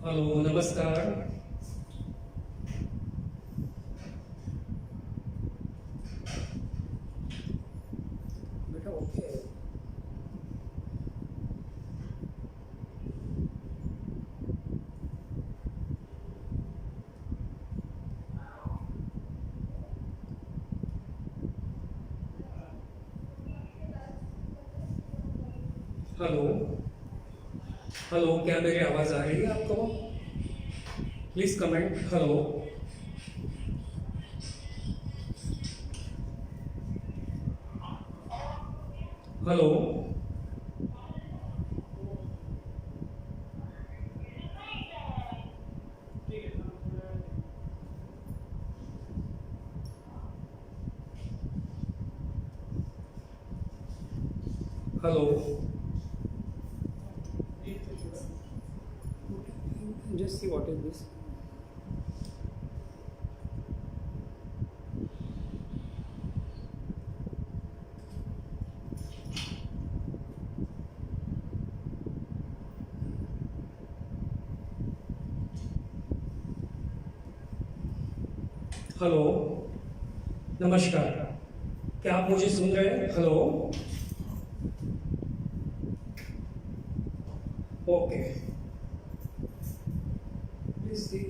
Hello नमस्कार। बेटा okay. Hello hello, क्या मेरी आवाज़ आ रही है आपको? Please comment. Hello hello hello. Just see what is this. Hello नमस्कार, क्या आप मुझे सुन रहे हैं? Hello okay. Please see.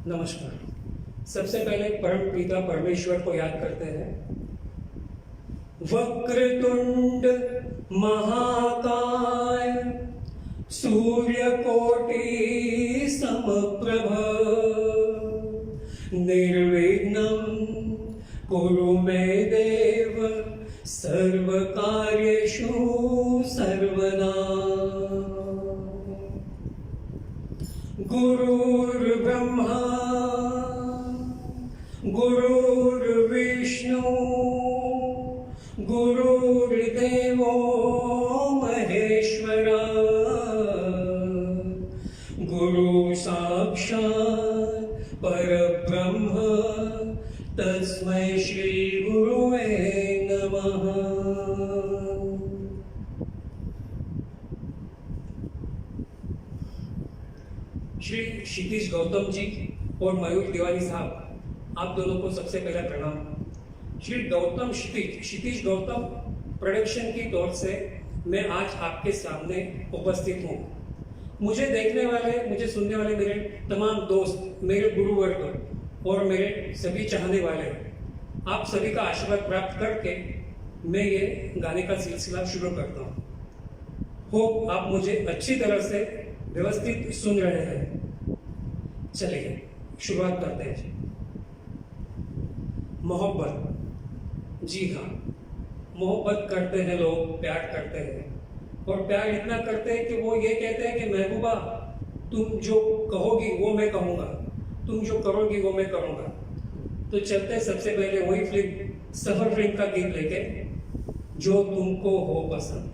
नमस्कार। सबसे पहले परम पिता परमेश्वर को याद करते हैं। वक्रतुंड महाकाय सूर्यकोटि समप्रभ निर्विघ्नं कुरु मे देव सर्वकार्येषु सर्वदा। गुरुर्ब्रह्मा गुरुर्विष्णु गुरुर्देवो महेश्वरा गुरु साक्षात् परब्रह्म तस्मै श्री गुरुवे नमः। श्री क्षितिज गौतम जी और मयूर तिवारी साहब, आप दोनों को सबसे पहला प्रणाम। श्री गौतम क्षितिज गौतम प्रोडक्शन की तौर से मैं आज आपके सामने उपस्थित हूँ। मुझे देखने वाले, मुझे सुनने वाले मेरे तमाम दोस्त, मेरे गुरुवर्ग और मेरे सभी चाहने वाले, आप सभी का आशीर्वाद प्राप्त करके मैं ये गाने का सिलसिला शुरू करता हूँ। होप आप मुझे अच्छी तरह से व्यवस्थित सुन रहे हैं। चलिए शुरुआत करते हैं। मोहब्बत, जी हाँ, मोहब्बत करते हैं लोग, प्यार करते हैं और प्यार इतना करते हैं कि वो ये कहते हैं कि महबूबा तुम जो कहोगी वो मैं कहूँगा, तुम जो करोगी वो मैं करूँगा। तो चलते हैं सबसे पहले वही फिल्म सफर फिल्म का गीत लेके, जो तुमको हो पसंद।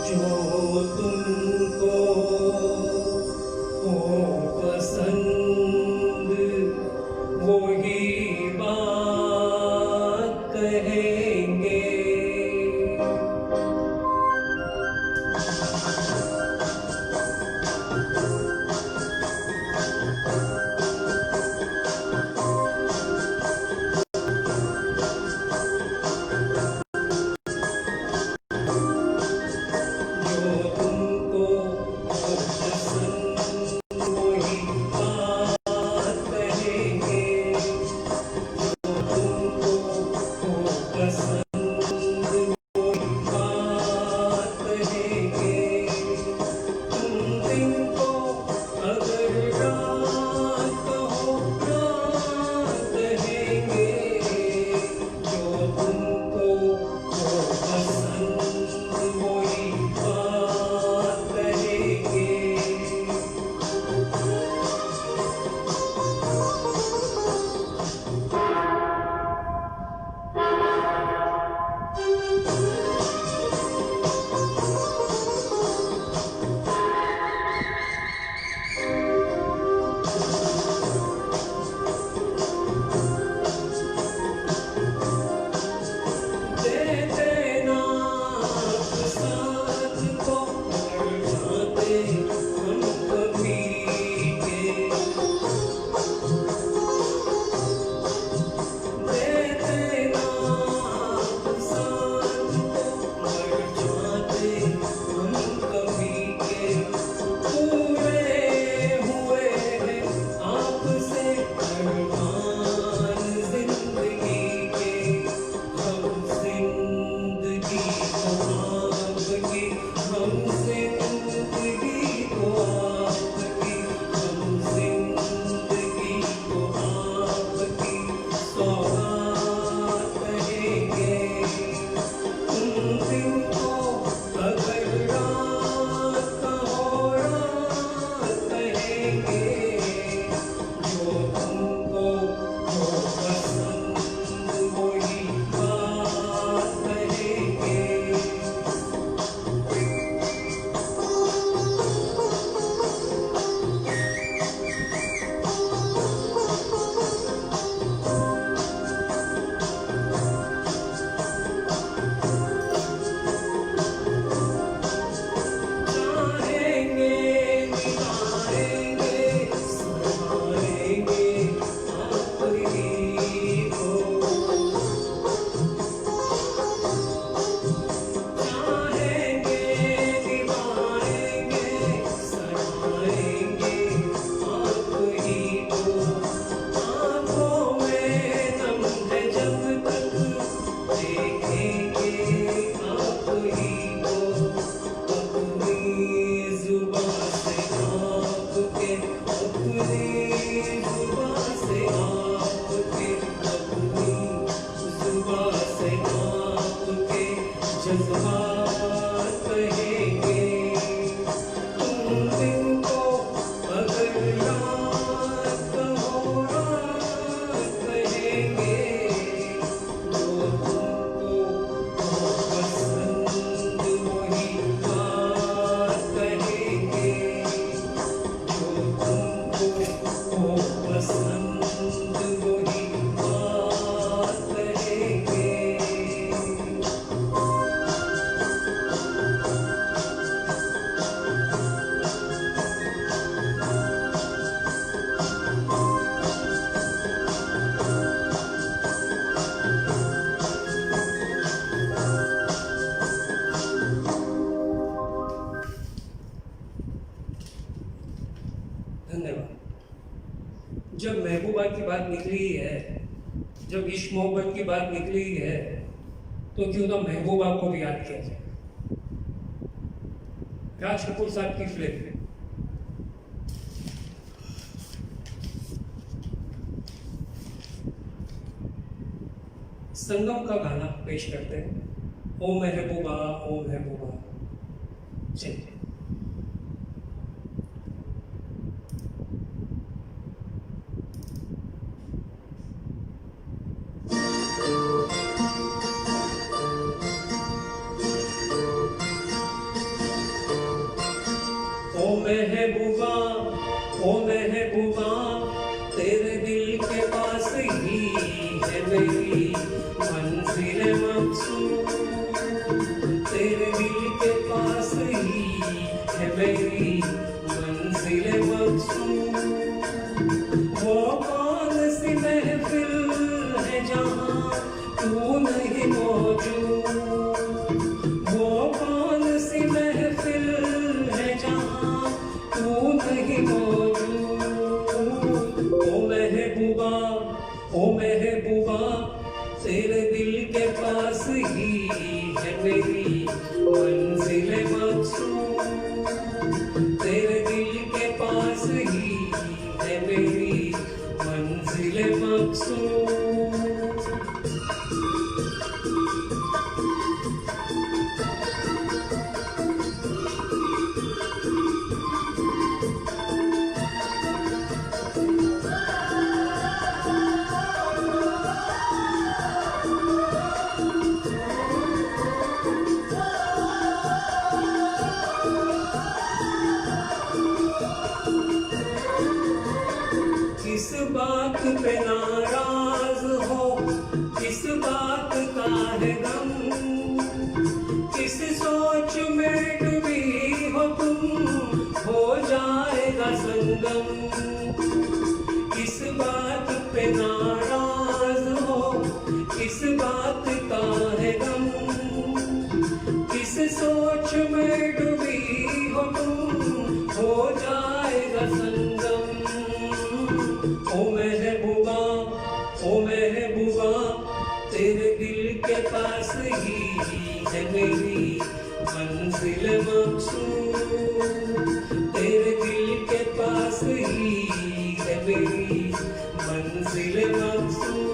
जो तुमको हो पसंद वो ही बात कहेंगे। जो तुमको हो पसंद वो ही बात कहेंगे। जो तुमको हो पसंद आप ही को अपनी जुबां से आपके, अपनी जुबां से आपके, अपनी जुबां से आपके जज्बात कहेंगे। तुम दिन को अगर रात कहो रात कहेंगे, जो तुमको पसंद वही बात कहेंगे, जो तुमको पसंद वही बात कहेंगे। धन्यवाद। जब महबूबा की बात निकली ही है, जब इश्क मोहब्बत की बात निकली ही है, तो क्यों ना महबूबा को भी याद किया जाए। राज कपूर साहब की फिल्म संगम का गाना पेश करते हैं, ओ महबूबा ओ महबूबा। चलिए। ओ महबूबा ओ महबूबा, तेरे दिल के पास ही है मेरी मंजिल मकसूद, तेरे दिल के पास ही है मेरी मंजिल मकसूद। वो कौन सी महफिल है जहाँ तू नहीं मौजूद, वो कौन सी महफिल है जहाँ तू नहीं मौजूद। ओ महबूबा ओ महबूबा, तेरे दिल के पास ही है मेरी मंजिल मकसूद, तेरे दिल के पास ही है मेरी मंजिल मकसूद। किस बात पे नाराज हो, किस बात का है गम, किस सोच में डूबी हो तुम, हो जाएगा संगम। किस बात पे नाराज हो, किस बात का है गम, किस सोच में डूबी हो तुम, हो जाएगा संगम। ओ महबूबा ओ महबूबा, तेरे दिल के पास ही है मेरी मंजिल मकसूद, तेरे दिल के पास ही है मेरी मंजिल मकसूद।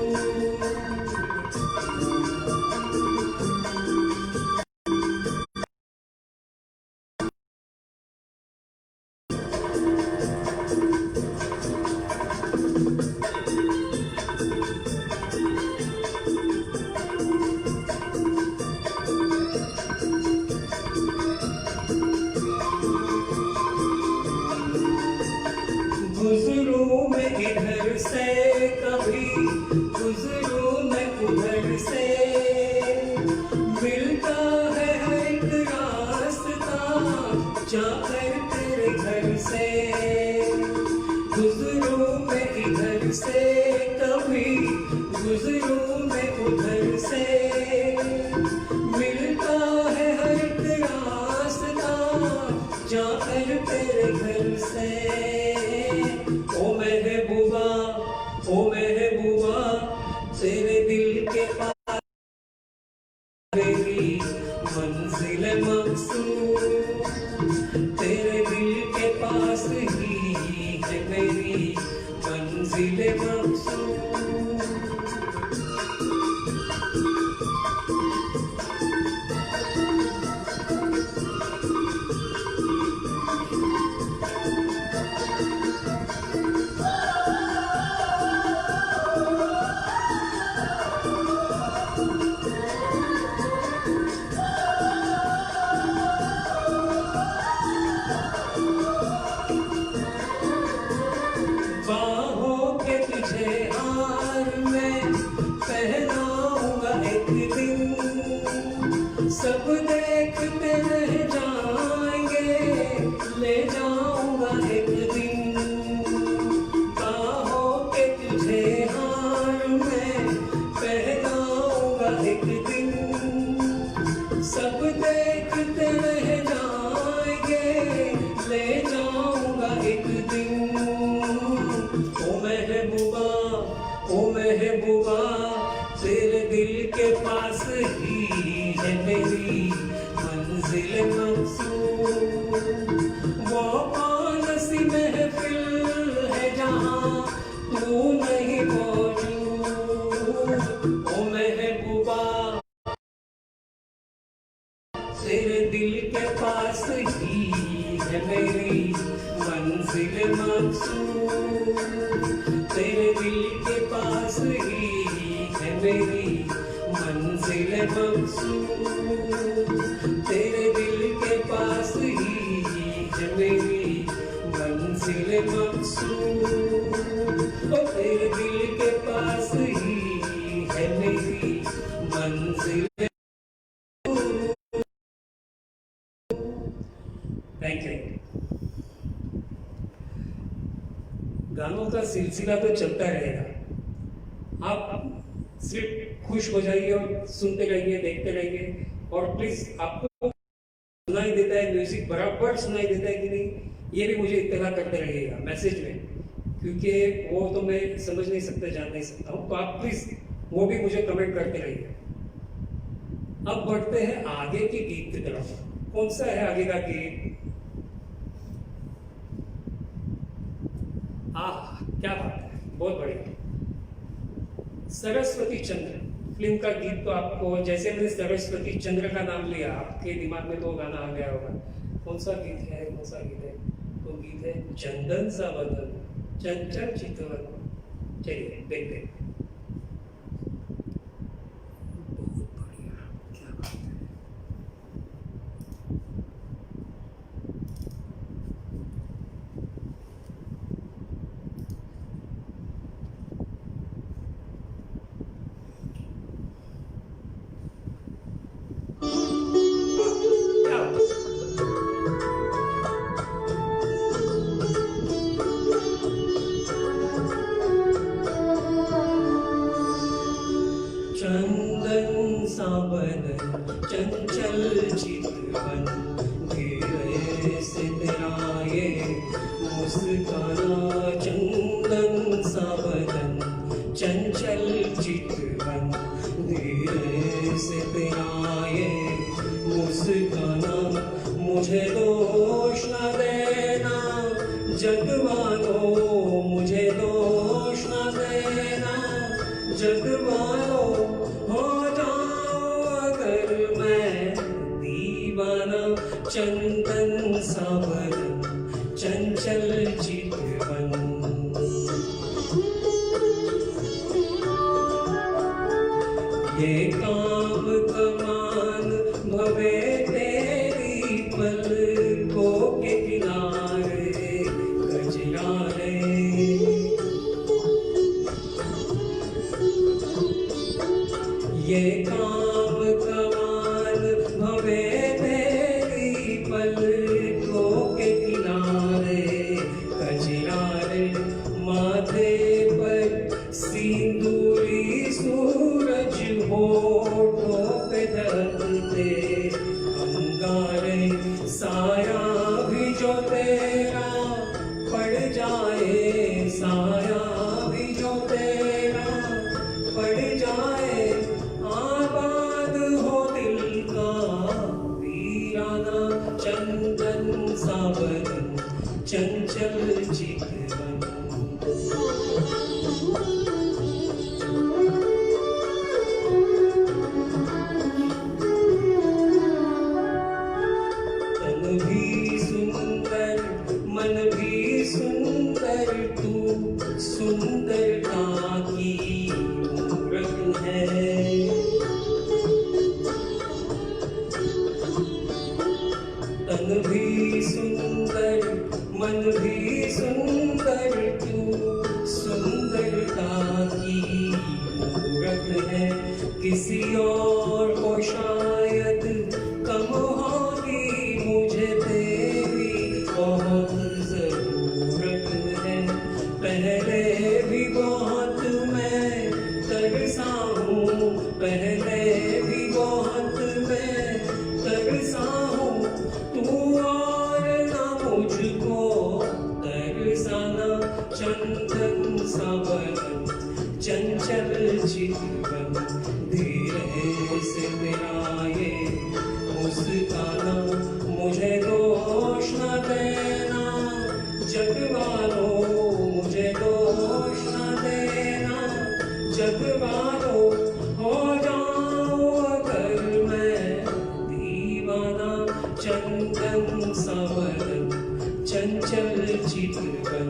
मेरी मंजिल मकसूद तेरे दिल के पास ही है मेरी मंजिल मकसूद। बाहों के तुझे हार में पहनाऊंगा एक दिन, सब देखते रह जाएंगे ले जाऊंगा एक दिन। बाहों के तुझे हार में पहनाऊंगा एक दिन, सब देखते रह जाएंगे ले जाऊंगा एक दिन। ओ महबूबा तेरे दिल के पास ही है मेरी मंजिल मकसूद। वो कौन सी महफिल है जहाँ तू नहीं मौजूद। ओ महबूबा तेरे दिल के पास ही है मेरी मंजिल मकसूद। तेरे दिल के पास ही है मेरी मंजिल मकसूद। तेरे दिल के पास ही है मेरी मंजिल मकसूद। ओ तेरे दिल के पास ही है मेरी मंजिल। Thank you. गानों का सिलसिला तो चलता रहेगा, आप सिर्फ खुश हो जाइए और सुनते रहिए, देखते रहिए। और प्लीज आपको सुनाई देता है म्यूजिक बराबर सुनाई देता है कि नहीं, ये भी मुझे इत्तला करते रहिएगा मैसेज में, क्योंकि वो तो मैं समझ नहीं सकता, जान नहीं सकता हूँ। तो आप प्लीज वो भी मुझे कमेंट करते रहिए। अब बढ़ते हैं आगे के गीत की तरफ। कौन सा है आगे का गीत? क्या बात है, बहुत बढ़िया। सरस्वती चंद्र फिल्म का गीत। तो आपको जैसे मैंने सरस्वती चंद्र का नाम लिया, आपके दिमाग में तो गाना आ गया होगा। कौन सा गीत है? कौन सा गीत है? तो गीत है चंदन सा बदन चंचल चितवन। चलिए देखते हैं। बहुत बढ़िया, क्या बात है। चंदन सा बदन चंचल चितवन, धीरे से तेरा ये मुस्काना। चंदन सा बदन चंचल चितवन, धीरे से तेरा ये मुस्काना। मुझे दोष न देना जगवालो, मुझे दोष न देना जगवालो। हो जाओ अगर मैं दीवाना। चंदन सा बदन चंचल चितवन। ये काम कमान भवे तेरी पलकों के किनारे गजरारे। ये काम कमान भवे तेरी पलकों के भी सुंदर, मन भी सुंदर, तू सुंदरता की मूरत है। किसी और को शायद कम होगी, मुझे तेरी बहुत जरूरत है। पहले भी बहुत मैं तरसा हूँ, पहले भी बहुत मैं तरसा हूँ, तू और ना मुझको तरसाना। चंदन सा बदन, चंचल चितवन, धीरे से मेरा ये मुस्काना। मुझे दोष न देना जग वालों, मुझे दोष न देना जग वालों, हो जाऊं अगर मैं दीवाना। चंदन सा बदन, चंचल चितवन,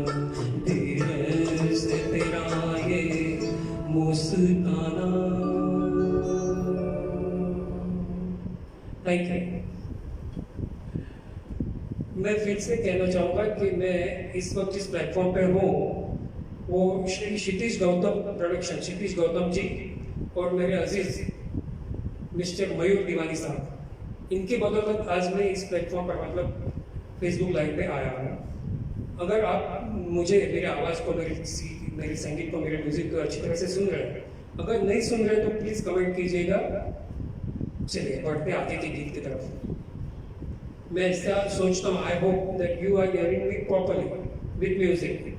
धीरे से तेरा ये मुस्काना। Thank you. मैं फिर से कहना चाहूँगा कि मैं इस वक्त जिस प्लेटफॉर्म पे हूँ वो श्री क्षितिज गौतम प्रोडक्शन, क्षितिज गौतम जी और मेरे अजीज मिस्टर मयूर तिवारी साहब, इनकी बदौलत आज मैं इस प्लेटफॉर्म पर मतलब फेसबुक लाइव पे आया हूँ। अगर आप मुझे, मेरी आवाज़ को, मेरी संगीत को, मेरे म्यूजिक को अच्छी तरह से सुन रहे हैं, अगर नहीं सुन रहे तो प्लीज़ कमेंट कीजिएगा। चलिए बढ़ते आगे के गीत की तरफ। मैं ऐसा सोचता हूँ, I hope that you are hearing me properly with music.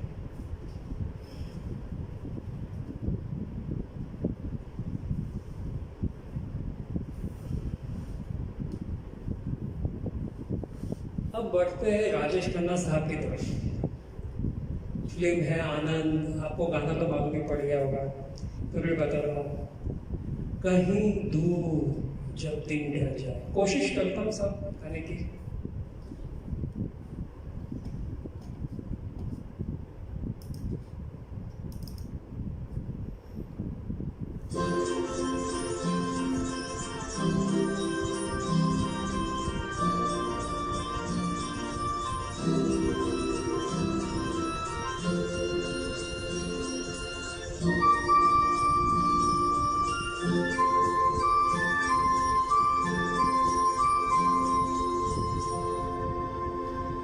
अब बढ़ते हैं राजेश खन्ना साहब की तरफ। फिल्म है आनंद, आपको गाना तो मालूम ही पड़ गया होगा, तो मैं बता रहा हूँ। कहीं दूर जब दिन ढल जाए, कोशिश करता हूँ सब गाने की।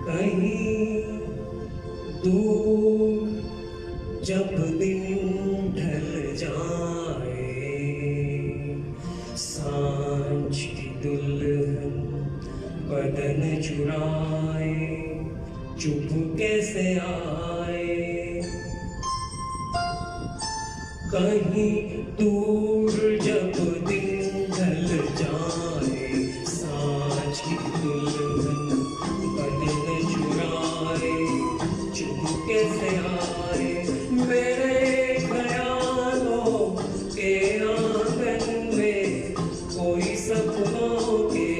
कहीं दूर जब दिन ढल जाए, सांझ की दुल्हन बदन चुराए, चुपके से आए। कहीं दूर जब दिन ढल जाए, सांझ की दुल्हन बदन चुराए, चुपके से आए। मेरे ख्यालों के आंगन में कोई सपनों के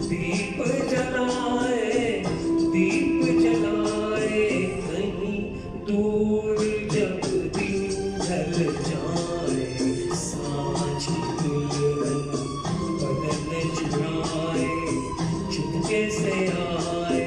दीप जलाए, दीप जलाए। कहीं दूर जब दिन ढल जाए, सांझ की दुल्हन बदन चुराए, चुपके से आए।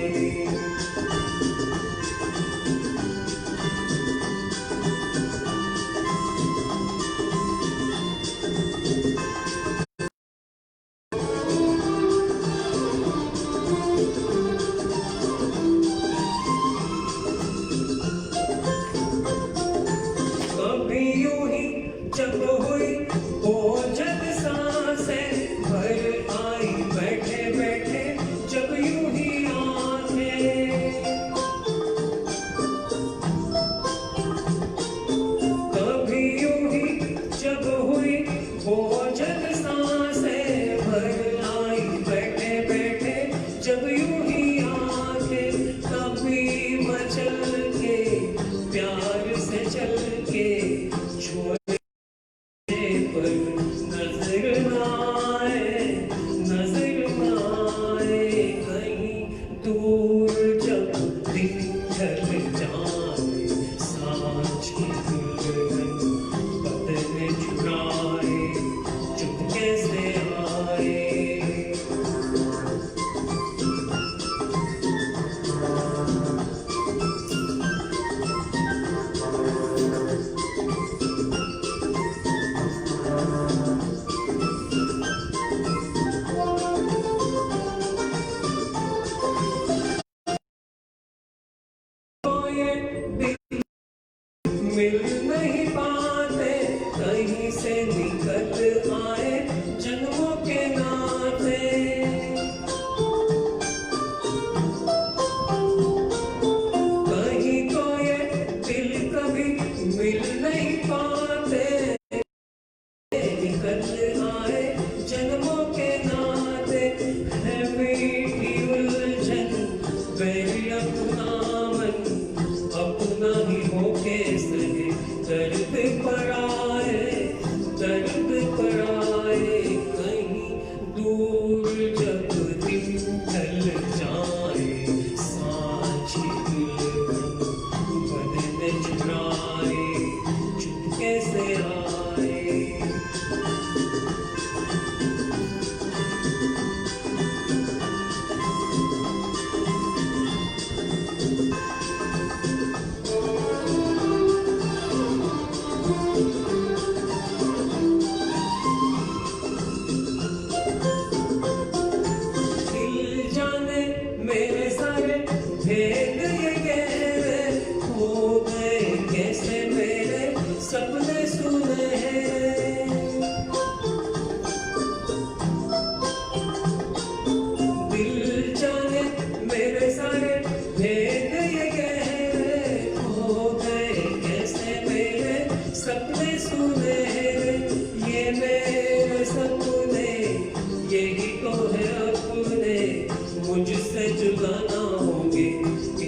मुझसे जुदा ना होंगे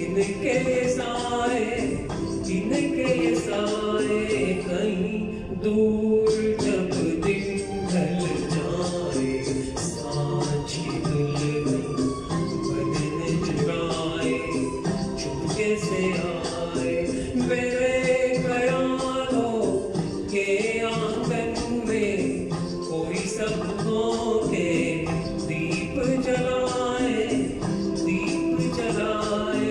इनके साए, इनके साए। कहीं दूर जब दिन ढल जाए, सांझी दुल्हन बदन चुराए, चुपके से आए मेरे ख्यालों के आंगन में। कोई सपनों के दीप जलाए, दीप जलाए।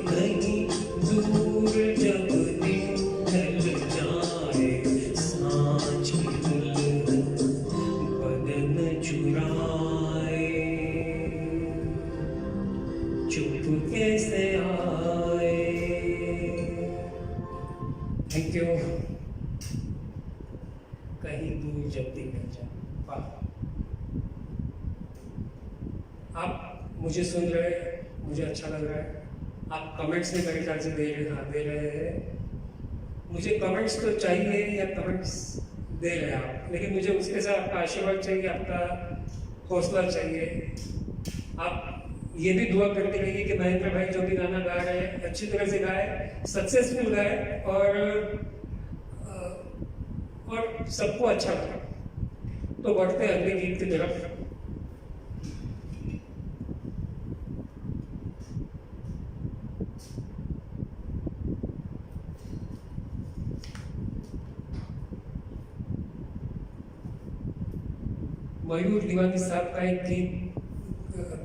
कहीं दूर जब दिन ढल जाए, सांझ की दुल्हन बदन चुराए, चुपके से आए। Thank you. कहीं दूर जब दिन ढल जाए। वाह, आप मुझे सुन रहे हैं, मुझे अच्छा लग रहा है। आप कमेंट्स भी मेरे ख्याल से दे रहे हैं। मुझे कमेंट्स तो चाहिए या कमेंट्स दे रहे हैं आप, लेकिन मुझे उसके साथ आपका आशीर्वाद चाहिए, आपका हौसला चाहिए। आप ये भी दुआ करते रहिए कि महेंद्र भाई जो भी गाना गा रहे हैं अच्छी तरह से गाए, सक्सेसफुल गाए और सबको अच्छा लगे। तो बढ़ते हैं अगले गीत की तरफ। मयूर दीवानी साहब का एक गीत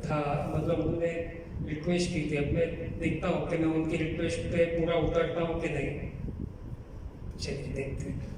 था, मतलब उन्होंने रिक्वेस्ट की थी। अब मैं देखता हूँ कि मैं उनकी रिक्वेस्ट पे पूरा उतरता हूँ कि नहीं। चलिए देखते हैं।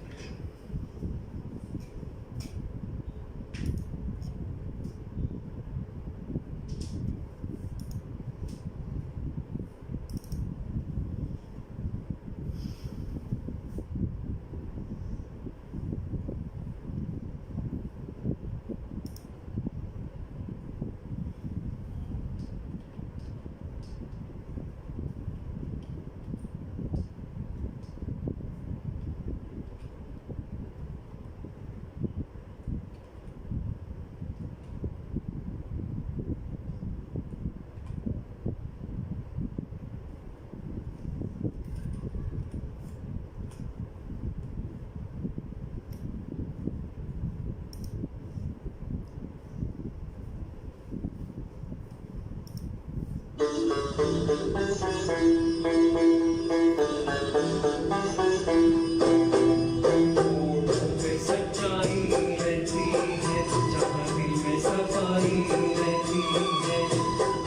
सच्चाई रहती है जहाँ दिल में सफाई रहती है।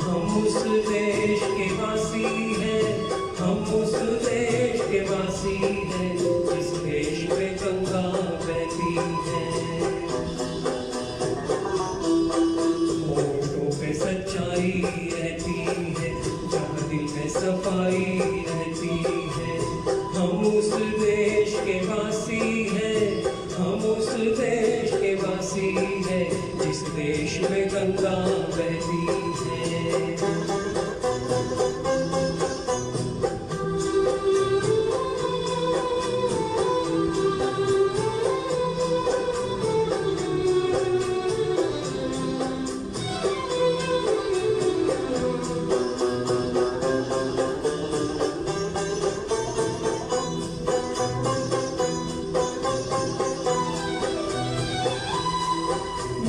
हम उस देश के वासी हैं, हम उस देश के वासी हैं जिस देश में गंगा बहती है। होठों पे सच्चाई रहती है जहाँ दिल में सफाई रहती है। हम उस देश के वासी हैं, हम उस देश के वासी हैं जिस देश में गंगा बहती है।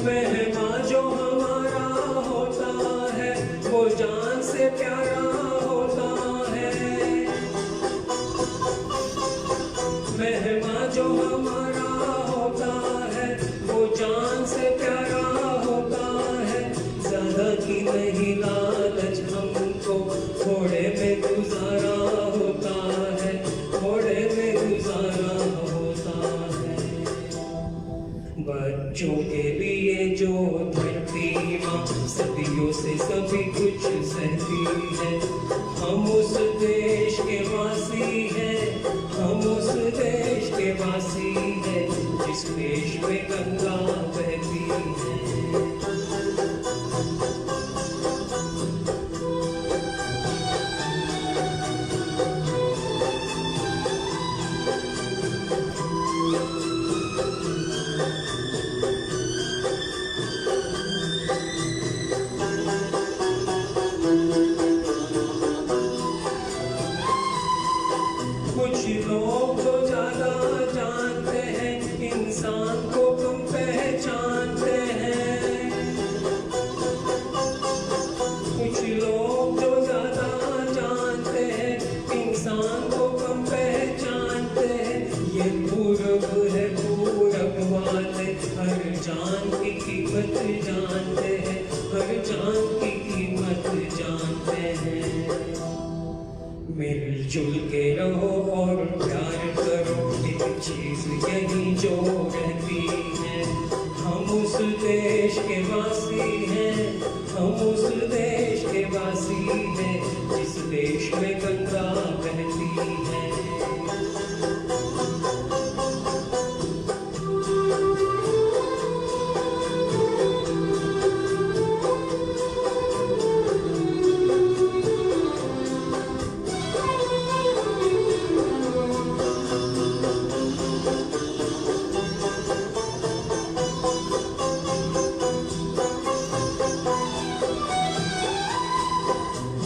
मेहमान जो हमारा होता है वो जान से प्यारा होता है। मेहमान जो हमारा होता है वो जान से प्यारा होता है। ज्यादा की नहीं लालच हमको थोड़े में गुजारा होता है, थोड़े में गुजारा होता है। बच्चों के लिए जो धरती माँ सदियों से सभी कुछ सहती है। हम उस देश के वासी हैं, हम उस देश के वासी हैं जिस देश में गंगा बहती है। मिलजुल के रहो और प्यार करो, एक चीज यही जो रहती है। हम उस देश के वासी हैं, हम उस देश के वासी हैं, जिस देश में गंगा बहती है।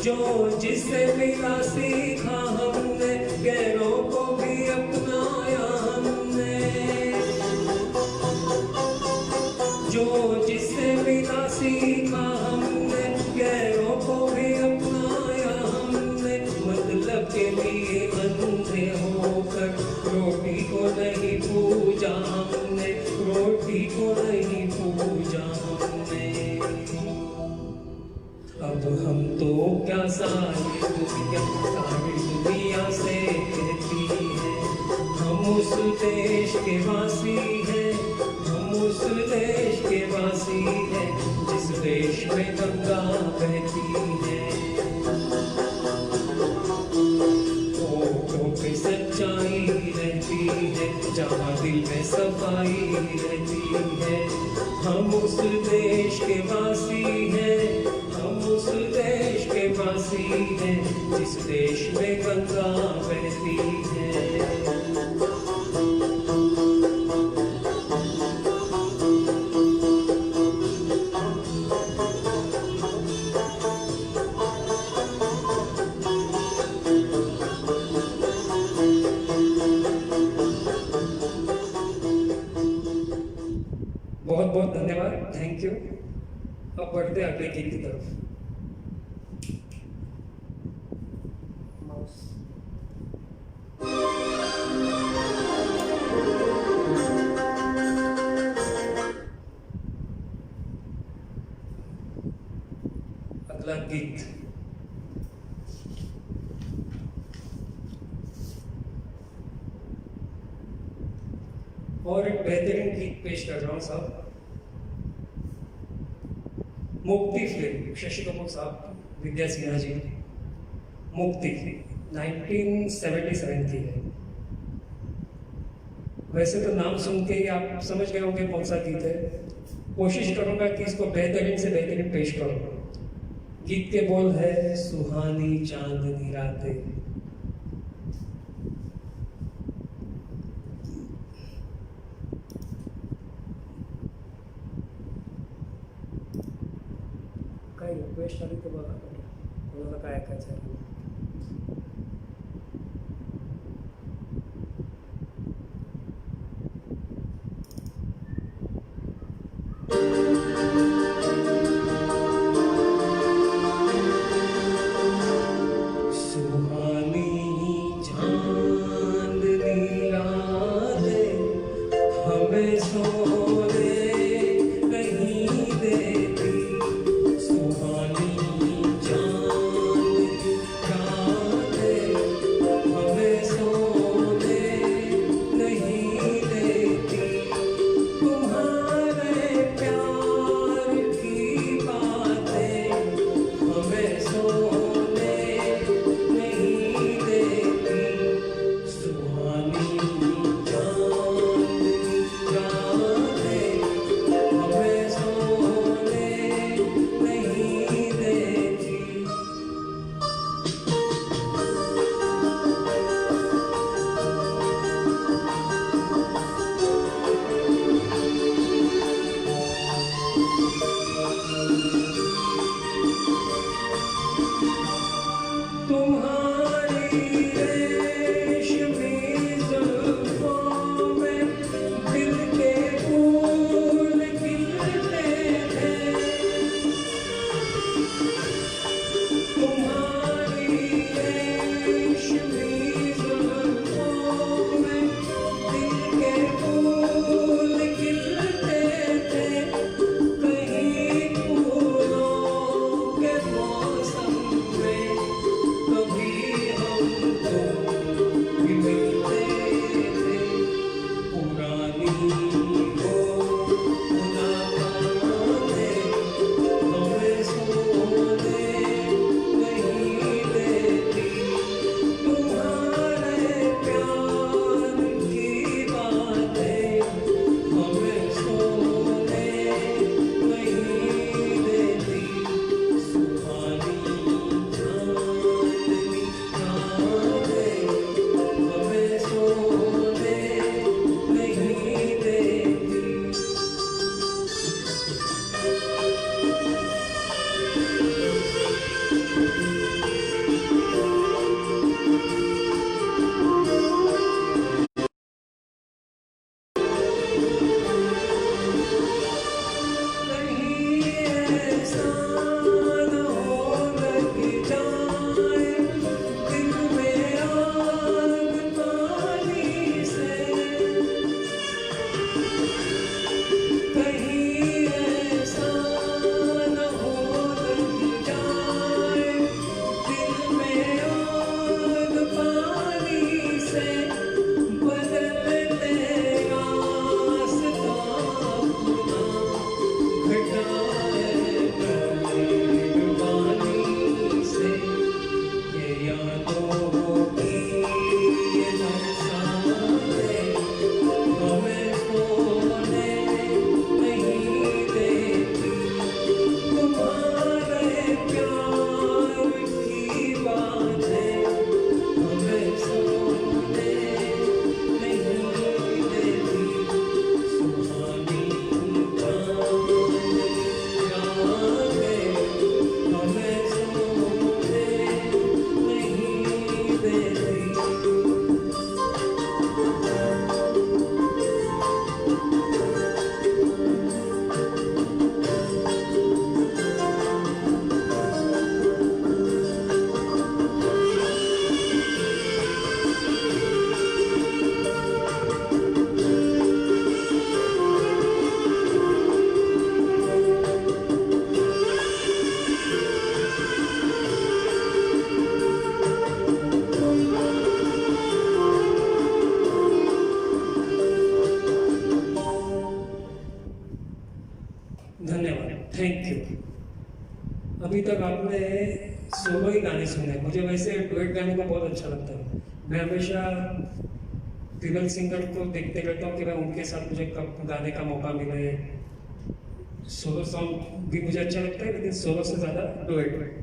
जो जिससे मिला सीखा हमने, गैरों को भी अपनाया हमने। जो जिससे मिला सीखा हमने, गैरों को भी अपनाया हमने। मतलब के लिए अंधे होकर रोटी को नहीं पूजा हमने, रोटी को नहीं पूजा हमने। अब हम तो क्या सारी दुनिया से कहती है। हम उस देश के वासी हैं, हम उस देश के वासी हैं, जिस देश में गंगा बहती है। होठों पे सच्चाई रहती है, जहाँ दिल में सफाई रहती है। हम उस देश के वासी हैं, हम उस देश के वासी हैं, जिस देश में गंगा बहती है। बहुत बहुत धन्यवाद, थैंक यू। अब बढ़ते हैं अगले गीत की तरफ। अगला गीत और एक बेहतरीन गीत पेश कर रहा हूँ साहब। मुक्ति फिल्म, शशि कपूर साहब, विद्या सिन्हा जी। मुक्ति 1977 की है। वैसे तो नाम सुन के ही आप समझ गए होंगे कौन सा गीत है। कोशिश करूंगा कि इसको बेहतरीन से बेहतरीन पेश करूँ। गीत के बोल है, सुहानी चांदनी रातें। काही रिक्वेस्ट आली तर बघा, कोणाला काय ऐकायचं आहे. ऐसा न हो लग जाए दिल में आग पानी से, कहीं ऐसा न हो लग जाए दिल में आग पानी से, बदलते रास्ता अपना घटाए मेहरबानी से, ये यादों की ये बरसातें हमें खोने नहीं देती, तुम्हारे प्यार की बातें हमें सोने नहीं देती, सुहानी चांदनी रातें हमें सोने नहीं देती। धन्यवाद, थैंक यू। अभी तक आपने सोलो ही गाने सुने, मुझे वैसे डुएट गाने का बहुत अच्छा लगता है। मैं हमेशा फीमेल सिंगर को देखते रहता हूँ कि मैं उनके साथ मुझे कब गाने का मौका मिले। सोलो सॉन्ग भी मुझे अच्छा लगता है, लेकिन सोलो से ज़्यादा डुएट।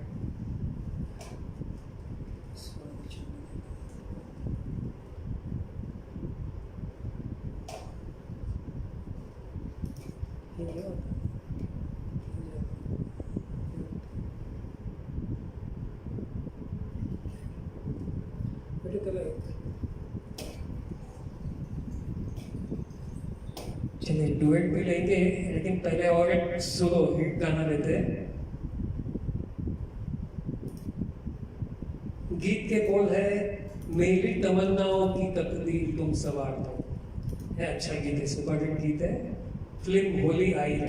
चलिए डुएट भी लेंगे, लेकिन पहले और एक सोलो हिट गाना लेते हैं। गीत के बोल है, मेरी तमन्नाओं की तकदीर तुम सवार दो। है अच्छा गीत है, सुपर हिट गीत है। फिल्म होली आई है।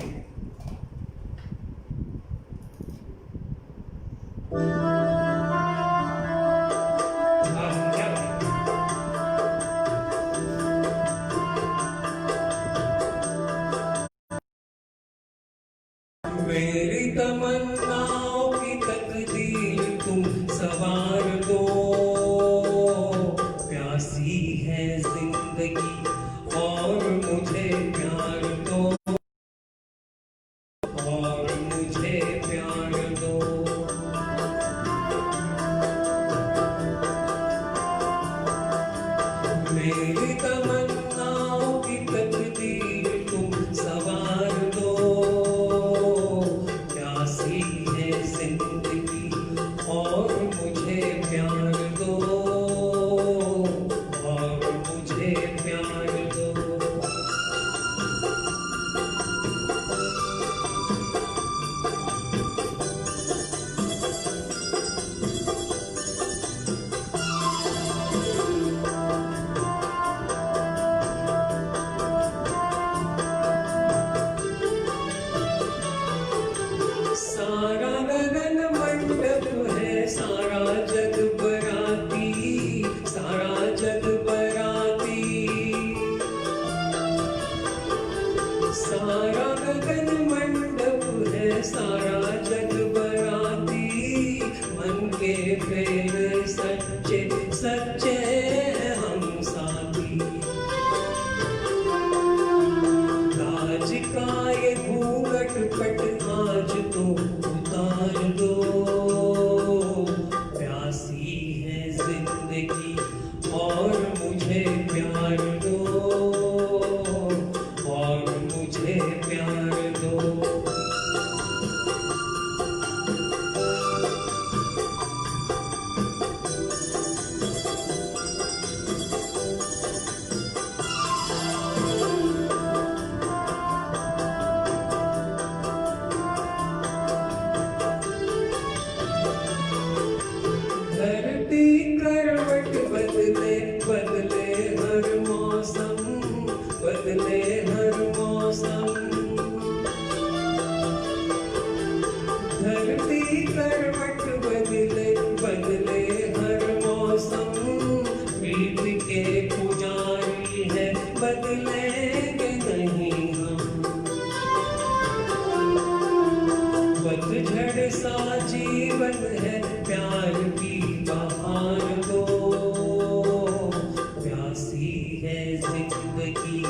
हाँ, क्या बात है। मेरी तमन्नाओं की तकदीर तुम सवार दो, प्यासी है जिंदगी और मुझे प्यार दो, और मुझे प्यार दो। मेरी तमन्नाओं की तकदीर तुम सवार दो, प्यासी है जिंदगी और मुझे प्यार दो, और मुझे प्यार दो। सारा गगन मंडप है, सारा जग बराती, सारा जग बराती। सारा गगन मंडप है, सारा जग बराती, मन के फेर सच्चे सच्चे हम साथी। लाज का ये घूंघट पट आज तो उतार दो, प्यासी है जिंदगी और मुझे प्यार दो, और मुझे प्यार दो। धरती करवट बदले बदले हर मौसम, प्रीत के पुजारी है बदलेंगे नहीं हम। पतझड़ सा जीवन है प्यार की बहार दो, प्यासी है जिंदगी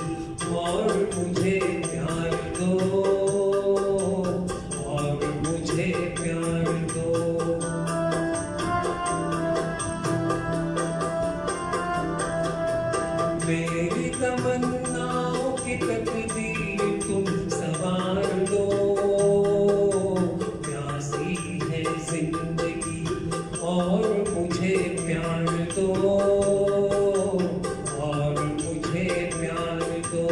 और मुझे प्यार दो, और मुझे प्यार दो। मेरी तमन्नाओं की तकदीर तुम संवार दो, प्यासी है जिंदगी और मुझे प्यार दो, और मुझे प्यार दो।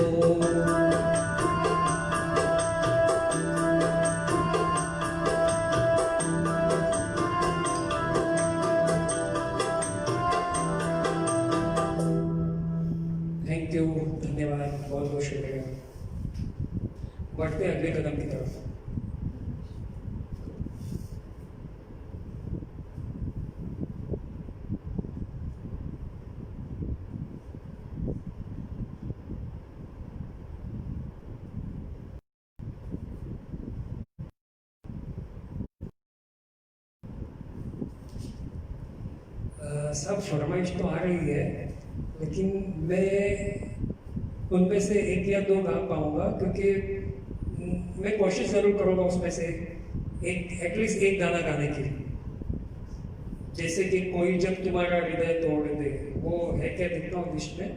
थैंक यू, धन्यवाद, बहुत बहुत शुक्रिया। बढ़ते हैं अगले कदम की तरफ। सब फरमाइश तो आ रही है, लेकिन मैं उनमें से एक या दो गा पाऊंगा, क्योंकि मैं कोशिश जरूर करूंगा उसमें से एक एटलीस्ट एक गाना गाने की। जैसे कि कोई जब तुम्हारा हृदय तोड़ दे, वो है क्या देखता हूँ लिस्ट में।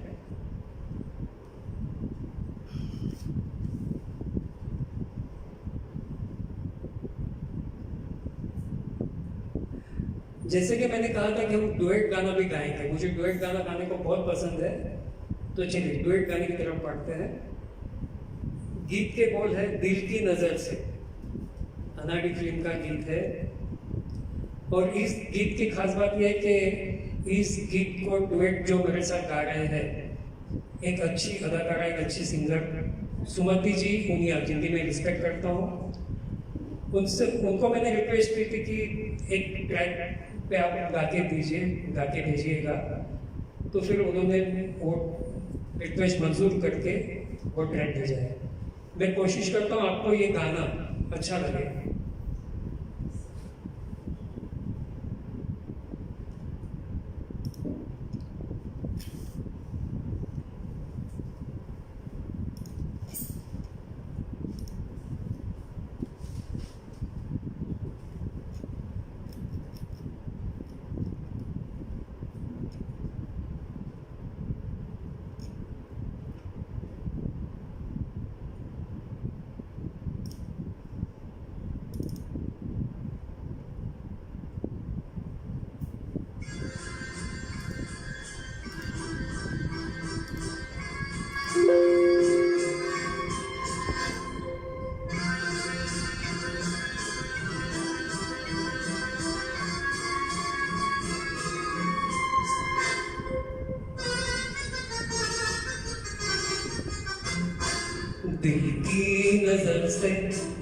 जैसे कि मैंने कहा था कि हम डुएट गाना भी गाएंगे, मुझे डुएट गाना गाने को बहुत पसंद है, तो चलिए डुएट गाने की तरफ बढ़ते हैं। गीत के बोल है दिल की नजर से, अनाड़ी फिल्म का गीत है। और इस गीत की खास बात यह है कि इस गीत को डुएट जो मेरे साथ गा रहे हैं, एक अच्छी अदाकारा, एक अच्छी सिंगर सुमति जी उनिया, जिनकी मैं रिस्पेक्ट करता हूँ, उनको मैंने रिक्वेस्ट की थी कि एक ट्रैक पे आप गा के भेजिएगा, तो फिर उन्होंने वो रिक्वेस्ट मंजूर करके वो ट्रैक भेजा है। मैं कोशिश करता हूँ आपको ये गाना अच्छा लगे। दिल की नजर से,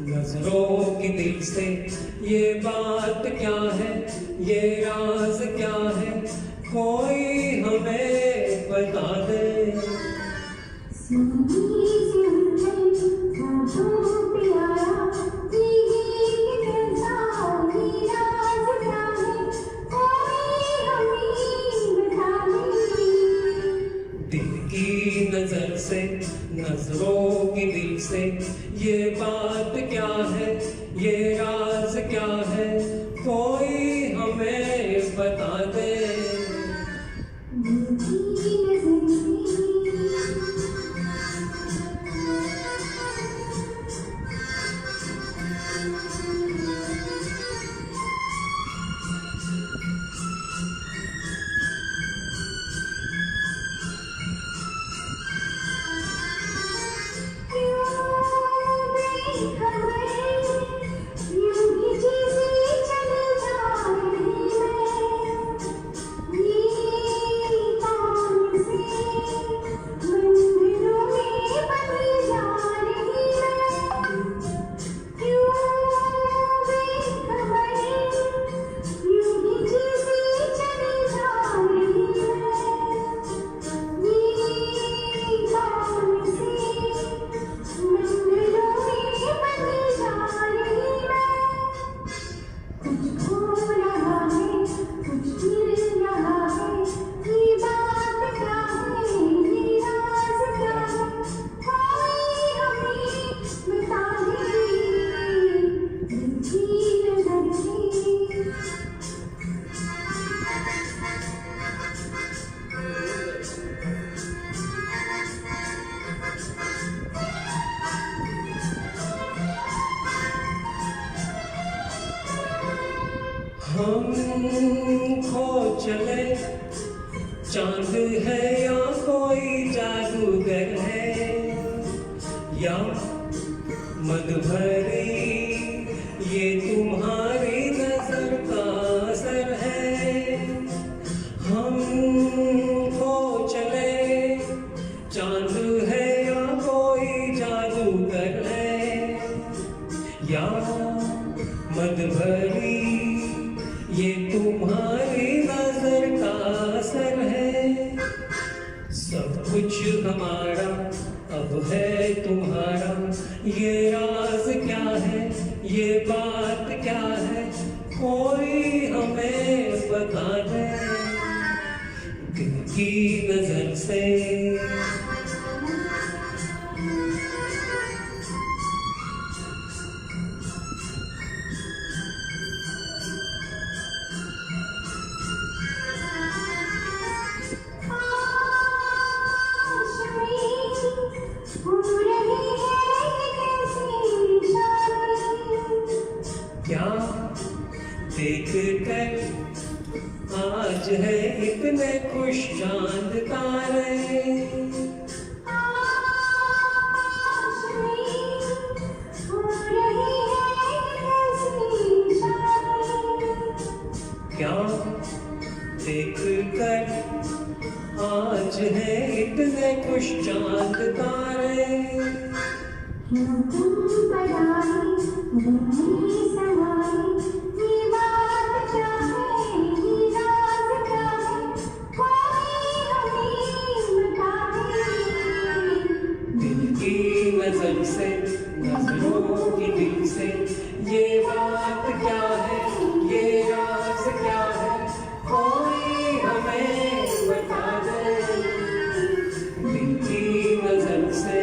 नजरों की दिल से, ये बात क्या है, ये राज क्या है, कोई हमें बता दे। दिल की नजर से, नजरों की दिल से, ये बात क्या है, ये राज क्या है, कोई हमें बता दे। हम खो चले, चांद है या कोई जादूगर है, या मद भरी ये तुम्हारी नजर का असर है। हम खो चले, चांद है या कोई जादूगर है, या मद भरी ये तुम्हारी नजर का असर है। सब कुछ हमारा अब है तुम्हारा, ये राज क्या है, ये बात क्या है, कोई हमें बता दे। दिल की नजर से क्या देख कर आज है इतने खुश चांद तारे, क्या देख कर आज है इतने खुश चांद तारे। दिल की नजर से, नजरों की दिल से, ये बात क्या है, ये राज क्या है, कोई हमें बता दे। दिल की नजर से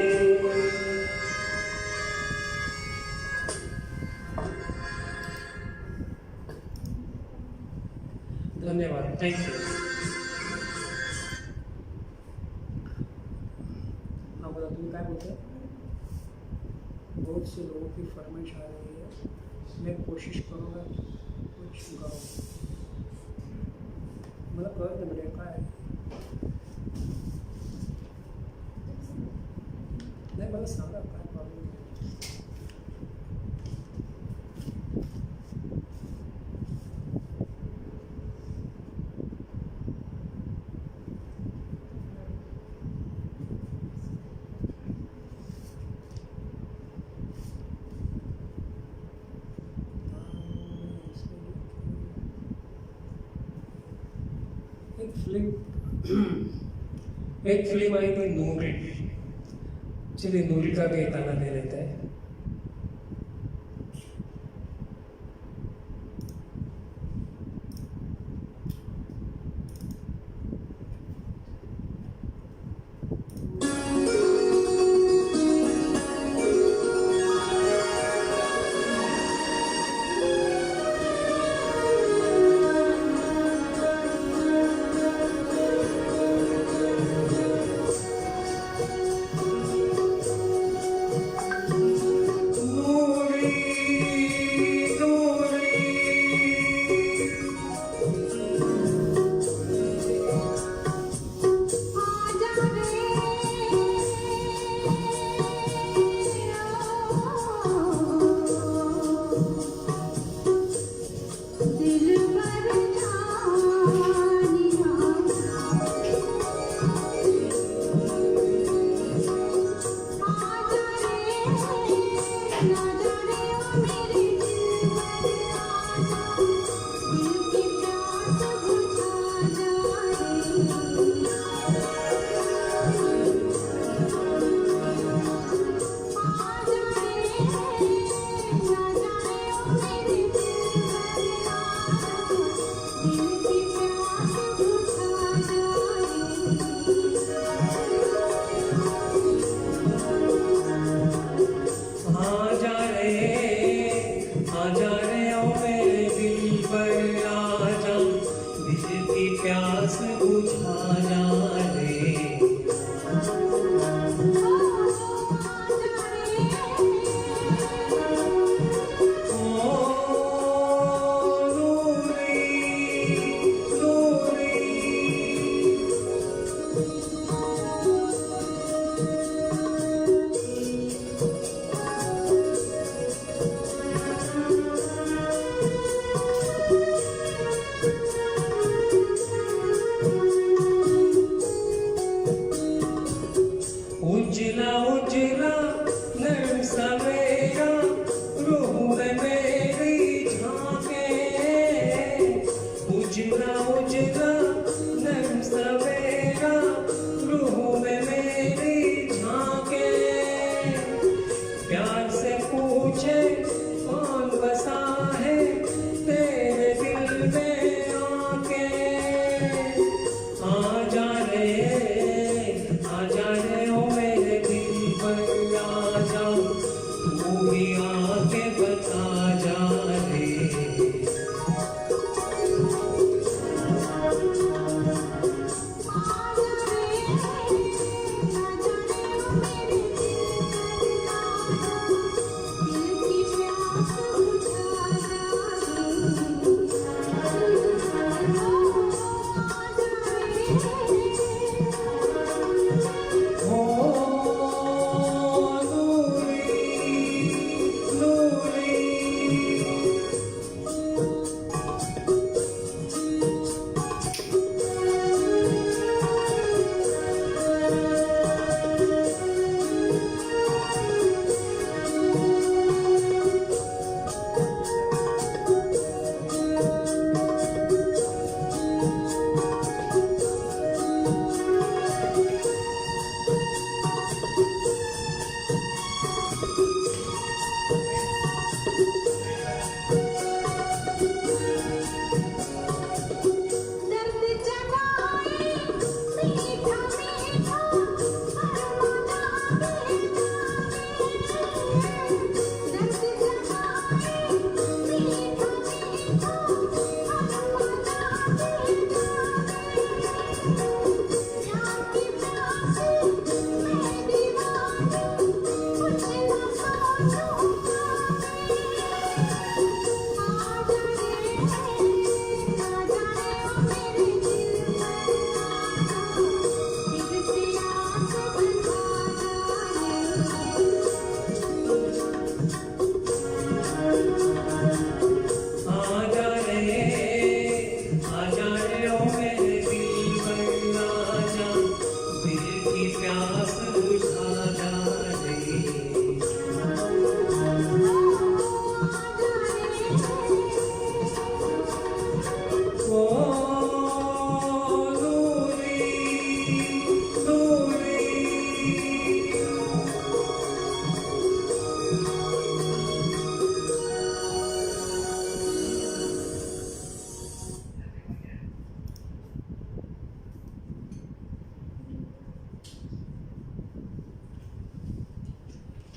धन्यवाद, थैंक यू। हाँ बोला, तुम क्या बोलते? बहुत से लोगों की फरमाइश आ रही है, मैं कोशिश करूँगा कुछ गाऊँ। मतलब कळत नाही म्हणजे काय नाही, मला सांगा काय प्रॉब्लेम आहे. एक फिल्म आई थी नूरी, चलिए नूरी का भी एक गाना ले लेते हैं।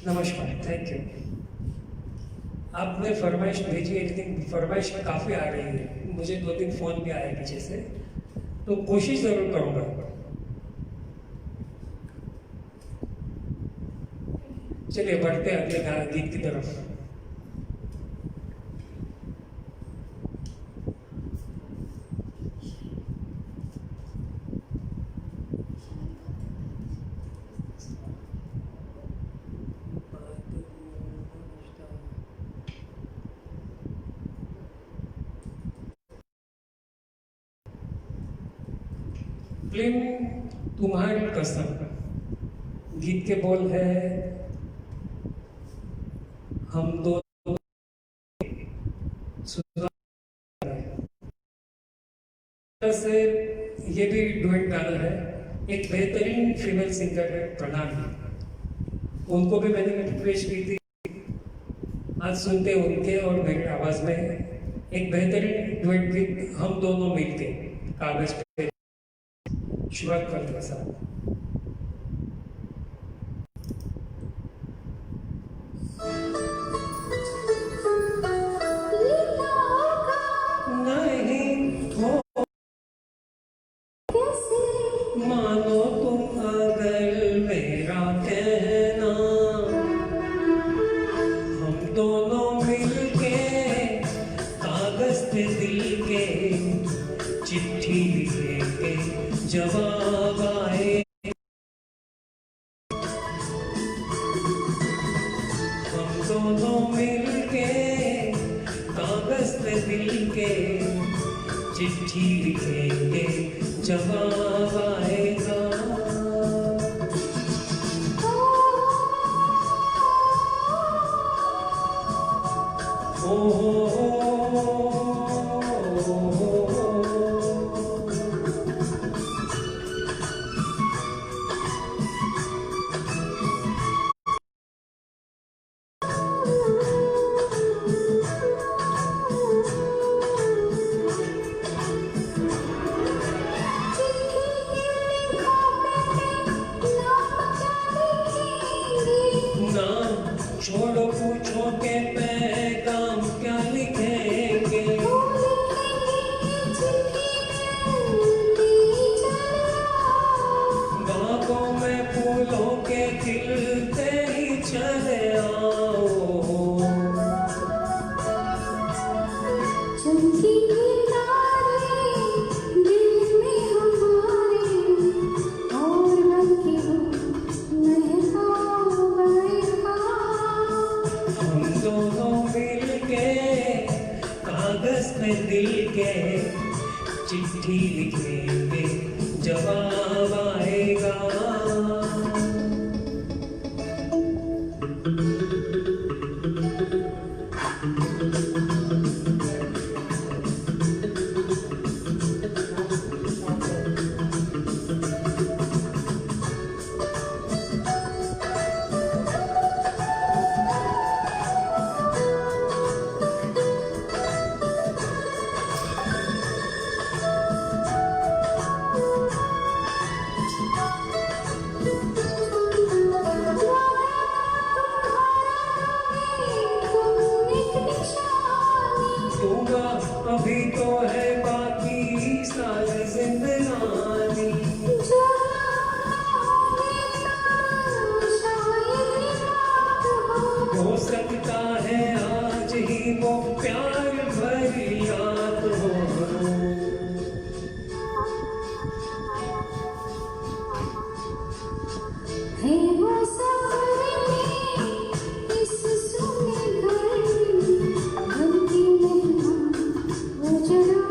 नमस्कार, थैंक यू। आपने फरमाइश भेजी है, लेकिन फरमाइश काफ़ी आ रही है, मुझे 2-3 फ़ोन भी आए पीछे से, तो कोशिश ज़रूर करूँगा। चलिए बढ़ते हैं अगले गीत की तरफ। फिल्म तुम्हारी कसम, गीत के बोल है हम दो से। ये भी डुएट गाना है, एक बेहतरीन फीमेल सिंगर है प्रणाली, उनको भी मैंने रिक्वेस्ट की थी। आज सुनते उनके और मेरी आवाज में एक बेहतरीन डुएट गीत हम दोनों मिलके कागज पे शुरुआत करते हैं साहब। नहीं हो मानो तुम अगर मेरा कहना, हम दोनों मिलके कागज पे दिल के चिट्ठी लिखेंगे, जवाब आए। हम दोनों मिलके कागज पे दिल के चिट्ठी लिखेंगे, जवाब आएगा। छोड़ो पूछो के पैगाम क्या लिखेंगे, बागों में फूलों के खिलते ही चले आओ। चमकी तारे दिल में हमारे, और बनके हो महका। हम दोनों मिलके कागज पे दिल के चिट्ठी लिखेंगे, जवाब आएगा। दूंगा अभी तो है बाकी सारी जिंदगानी, हो सकता है आज ही वो प्यार भरी याद हो। है वो सपने इस सुने घर, बनके मेहमान वो जरा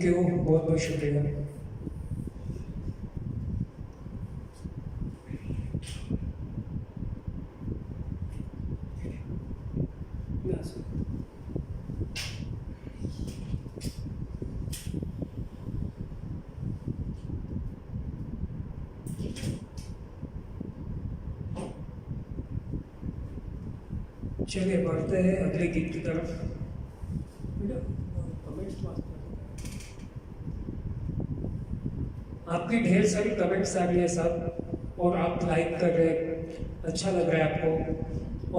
थैंक यू, बहुत बहुत शुक्रिया। चलिए बढ़ते हैं अगले गीत की तरफ। आपकी ढेर सारी कमेंट्स आ रही है सब, और आप लाइक कर रहे हैं, अच्छा लग रहा है आपको।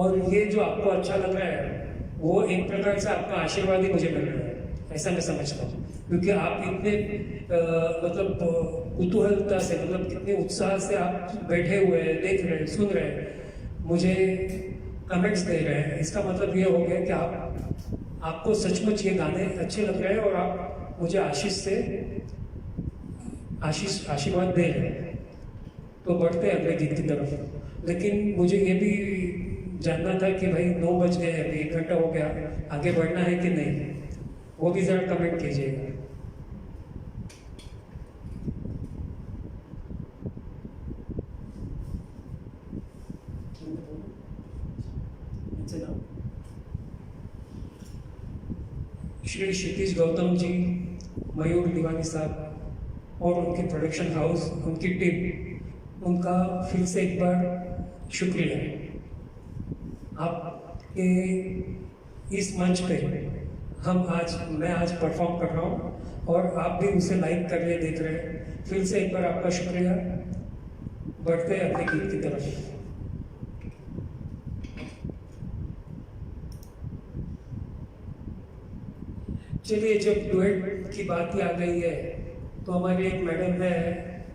और ये जो आपको अच्छा लग रहा है वो एक प्रकार से आपका आशीर्वाद ही मुझे मिल रहा है, ऐसा मैं समझता हूँ। क्योंकि आप इतने मतलब कुतूहलता से, मतलब कितने उत्साह से आप बैठे हुए हैं, देख रहे हैं, सुन रहे हैं, मुझे कमेंट्स दे रहे हैं। इसका मतलब ये हो गया कि आपको सचमुच ये गाने अच्छे लग रहे हैं और आप मुझे आशीर्वाद दे रहे हैं। तो बढ़ते हैं अगले गीत की तरफ। लेकिन मुझे ये भी जानना था कि भाई 9 बज गए, अभी 1 घंटा हो गया, आगे बढ़ना है कि नहीं, वो भी ज़रा कमेंट कीजिएगा। श्री क्षितिज गौतम जी, मयूर दीवानी साहब और उनके प्रोडक्शन हाउस, उनकी टीम, उनका फिर से एक बार शुक्रिया। आपके इस मंच पे मैं आज परफॉर्म कर रहा हूँ और आप भी उसे लाइक कर रहे, देख रहे हैं। फिर से एक बार आपका शुक्रिया। बढ़ते हैं अपने गीत की तरफ। चलिए, जब डुएट की बात ही आ गई है तो हमारी एक मैडम है,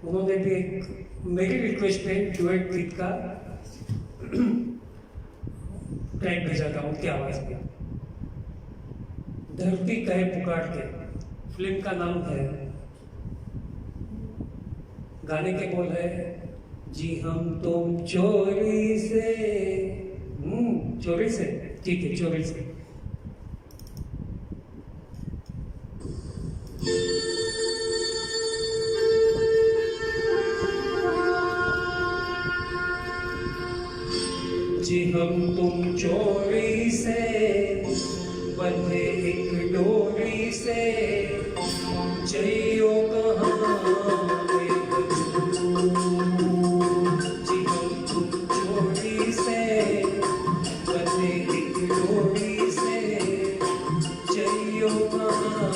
उन्होंने भी एक मेरी रिक्वेस्ट पे डुएट गीत का ट्रैक भेजा था उनकी आवाज में। धरती कहे पुकार के, फिल्म का नाम है। गाने के बोल है, जी हम तुम चोरी से, चोरी से, ठीक है, चोरी से। जी हम तुम चोरी से बंधे एक डोरी से, चलियो कहाँ जी हम तुम चोरी से बंधे एक डोरी से, चलियो कहाँ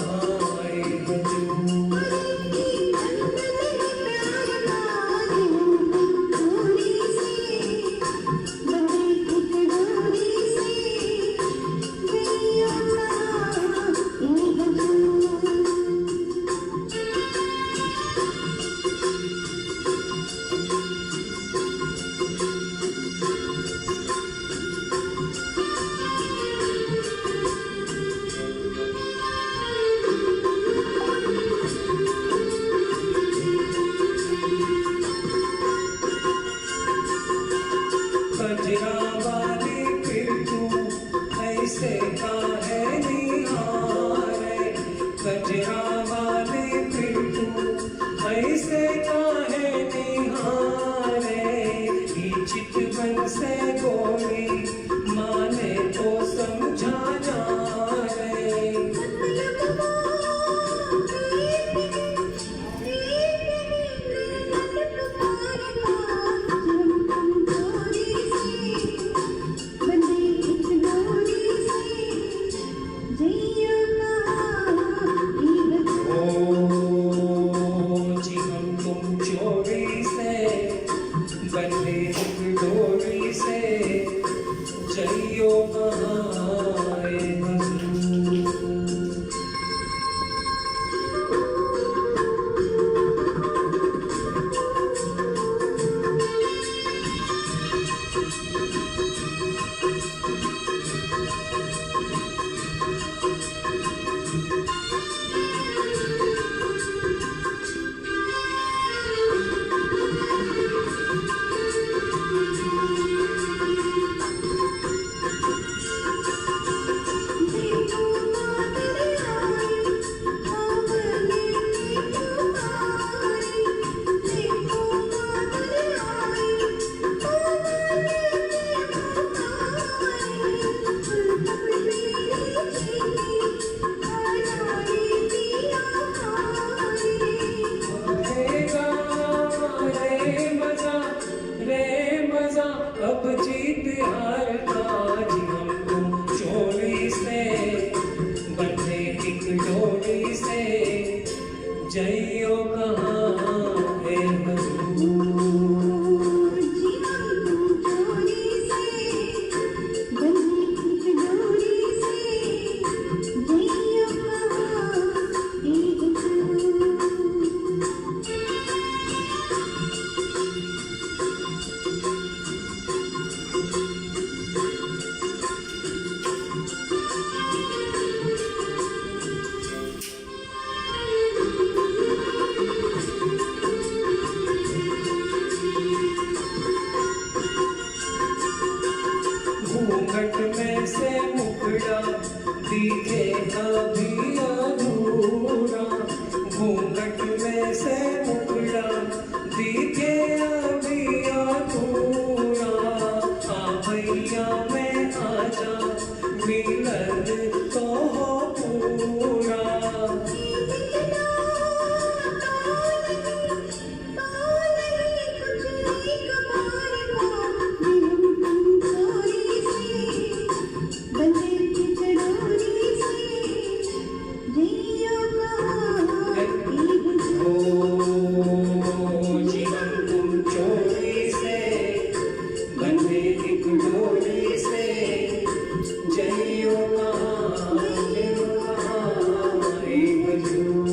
अब जीत हार का जी हम तुम चोरी से बंधे एक डोरी से जइयो कहाँ है हजूर। घूंघट में से मुखड़ा दिखे अभी अधूरा, घूंघट में से मुखड़ा दिखे अभी अधूरा। आ भैया मैं आजा मिलन तो हो पूरा। जीवन तुम चोरी से बंधे एक डोरी से जइयो कहाँ एक हजूर।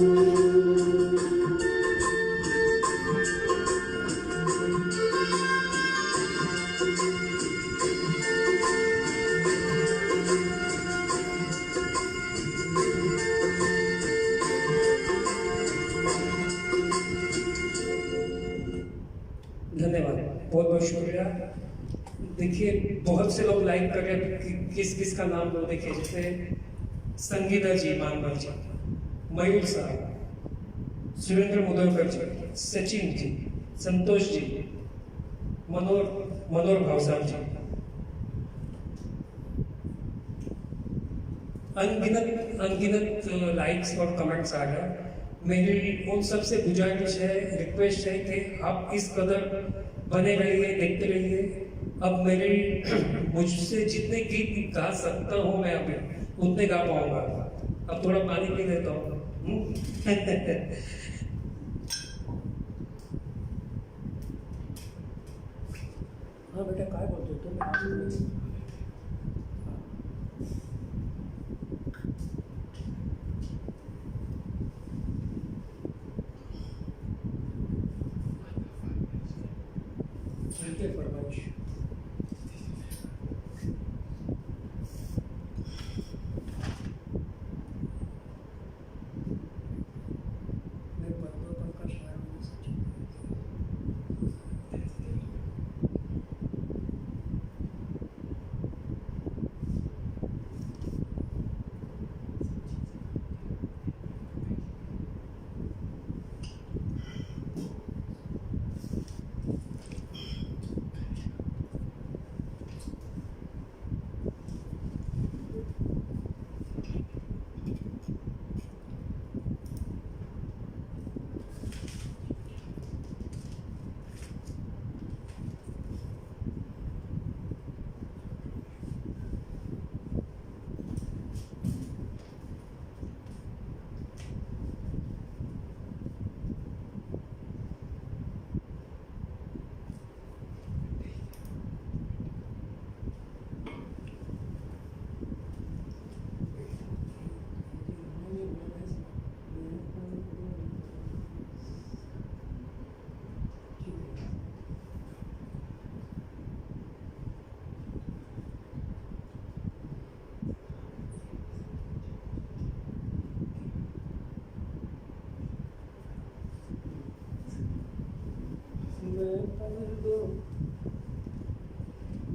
धन्यवाद, बहुत बहुत शुक्रिया। देखिए बहुत से लोग लाइक कर रहे हैं किस किस का नाम लो। देखिए जैसे संगीता जी मानवर जी, मयूर साहब, सुरेंद्र मुदोलकर जी, सचिन जी, संतोष जी, मनोहर भाव साहब जी, अनगिनत लाइक्स और कमेंट्स आ गए। मेरी उन सबसे गुजारिश है, रिक्वेस्ट है कि आप इस कदर बने रहिए, देखते रहिए। अब मेरी मुझसे जितने गीत गा सकता हूँ मैं अभी उतने गा पाऊंगा। अब थोड़ा पानी पी लेता हूँ। हाँ बेटा काय बोलतो तुम्ही? फरमाइश मैं पर्दों पर का शायर हूँ सचिन।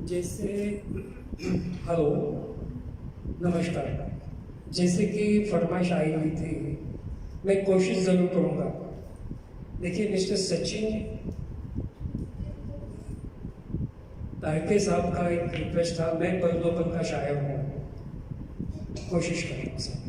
जैसे हेलो नमस्कार, जैसे कि फरमाइश आई हुई थी, मैं कोशिश ज़रूर करूँगा। देखिए मिस्टर सचिन तारके साहब का एक रिक्वेस्ट था, मैं परलोपन का शायर हूँ, कोशिश करूँगा सर।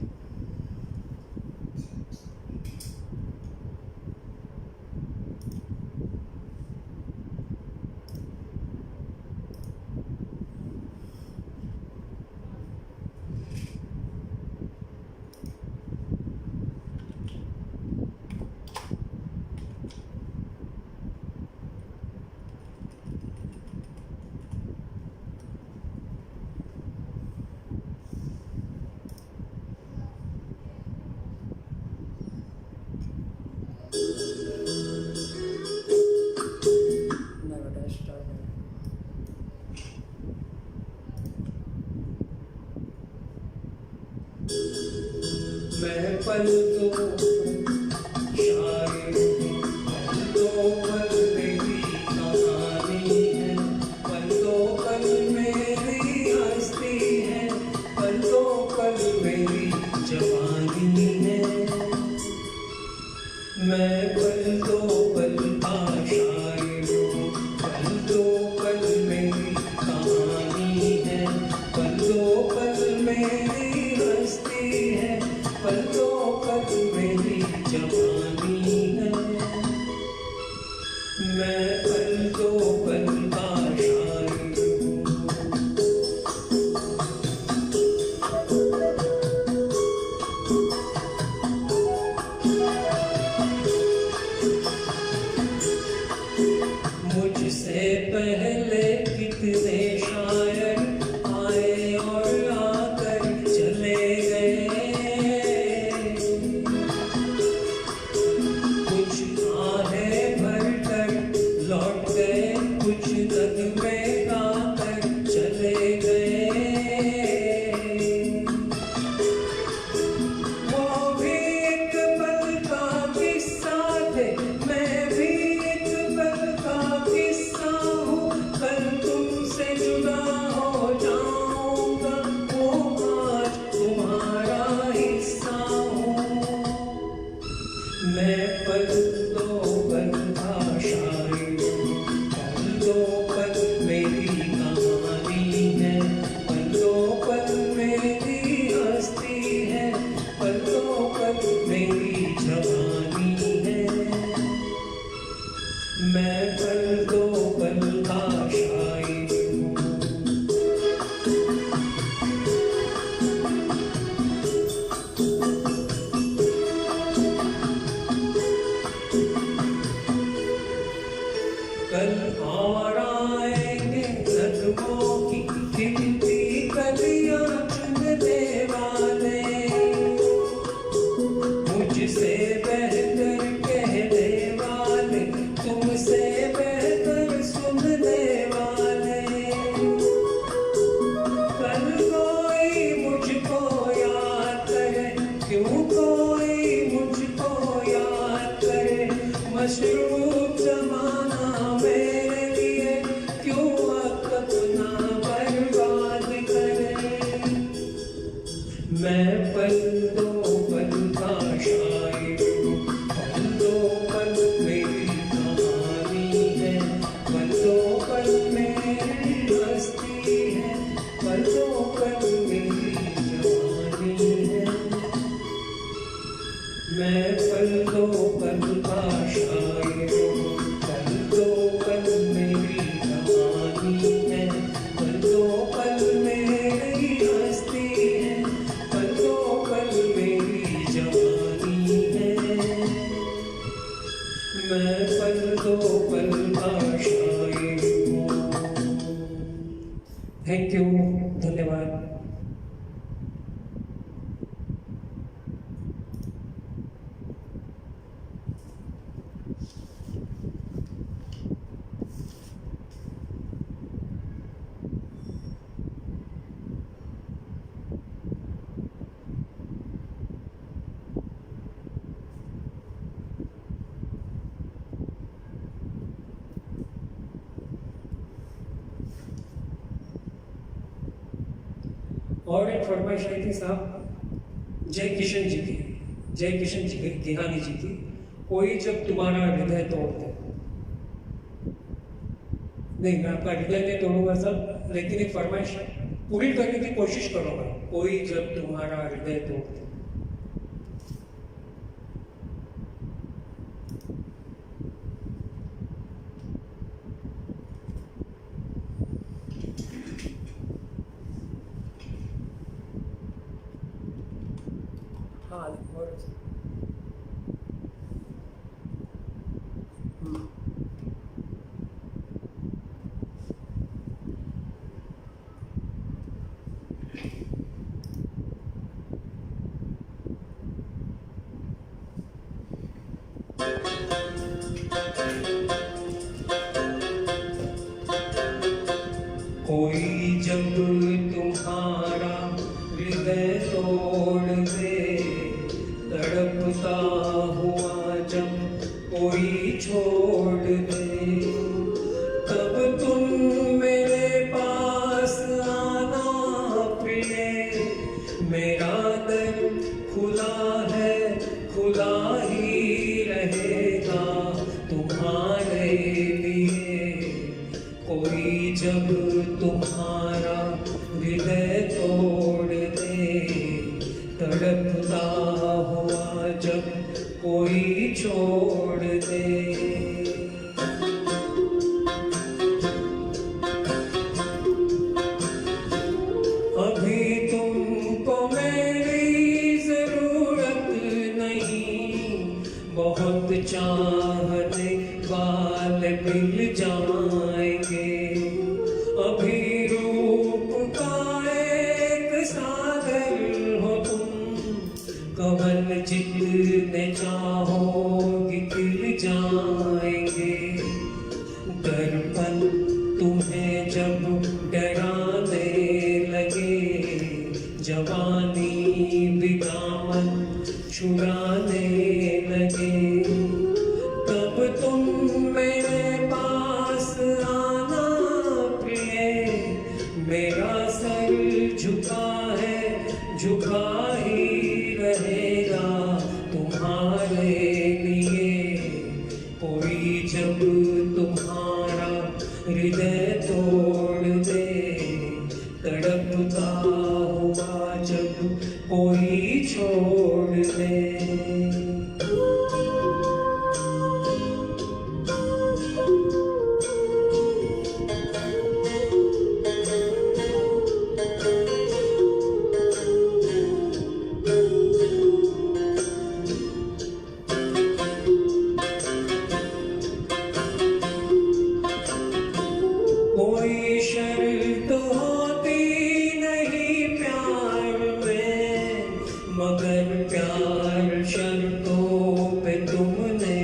पल तो शायर हूँ, पल तो पल मेरी कहानी है, पल तो पल मेरी हस्ती है, पल तो पल मेरी जवानी है। मैं पल तो पल का शायर हूँ, पल तो पल मेरी कहानी है, पल तो पल मेरी हस्ती है, पल तो पल मेरी जवानी है। मैं पल तो पल का शायर हूँ। मुझसे पहले कितने शायर आए और आकर चले गए, कुछ आहें भरकर लौट गए, कुछ नगमे गाकर चले गए। वो भी एक पल का किस्सा थे, मैं भी एक पल का किस्सा हूँ, कल तुमसे जुदा हो जाऊंगा, वो आज तुम्हारा हिस्सा हूँ। मैं पल तो पल का शायर हूँ, पल तो पल मेरी कहानी है, पल तो पल मेरी हस्ती है, पल तो पल मेरी जवानी है। मैं पल तो पल का शायर हूँ। कल और आएंगे नगमों की खिलती कलियां चुनने वाले, मुझसे बेहतर कहने वाले, तुमसे बेहतर सुनने वाले। कल कोई मुझको याद करे, क्यों कोई मुझको याद करे, मशरूफ जमाना मेरे लिए क्यों वक्त अपना बर्बाद करे। मैं पल तो पल का शायर हूँ, पल तो पल मेरी कहानी है, पल तो पल मेरी हस्ती है, पल तो पल मेरी जवानी है। मैं पल तो पल का शायर हूँ, पल तो पल मेरी कहानी है, पल तो पल मेरी हस्ती है, पल तो पल मेरी जवानी है। मैं पल तो पल का शायर हूँ। थैंक यू, धन्यवाद। और एक फरमाइश आई थी साहब, जय किशन जी की, जय किशन जी गिहानी जी की, कोई जब तुम्हारा हृदय तोड़ दे। नहीं, मैं आपका हृदय नहीं तोड़ूंगा साहब, लेकिन एक फरमाइश पूरी करने की कोशिश करूंगा, कोई जब तुम्हारा हृदय तोड़ दे। हाँ, और कोई जब तुम्हारा हृदय तोड़ दे, तुम मेरे पास आना प्रिय, मेरा दर खुला है, खुला ही रहेगा तुम्हारे लिए। कोई जब तुम्हारा हृदय तोड़ दे, तड़पता हुआ जब कोई छोड़ दे। अभी तुमको मेरी जरूरत नहीं, बहुत चाहने वाले मिल जाएंगे। अभी रूप का एक सागर हो तुम, कमल जितने चाहोगे खिल जाएंगे। दर्पण तुम्हें जब डराने लगे, जवानी भी दामन छुड़ाने लगे, तब तुम मेरे पास आना प्रिय। मेरा सर झुका है, झुका ही रहेगा तुम्हारे लिए। कोई जब तुम्हारा हृदय तोड़ दे, तड़पता हुआ जब कोई छोड़ दे। कोई शर्त होती नहीं प्यार में, मगर प्यार शर्तों पे तुमने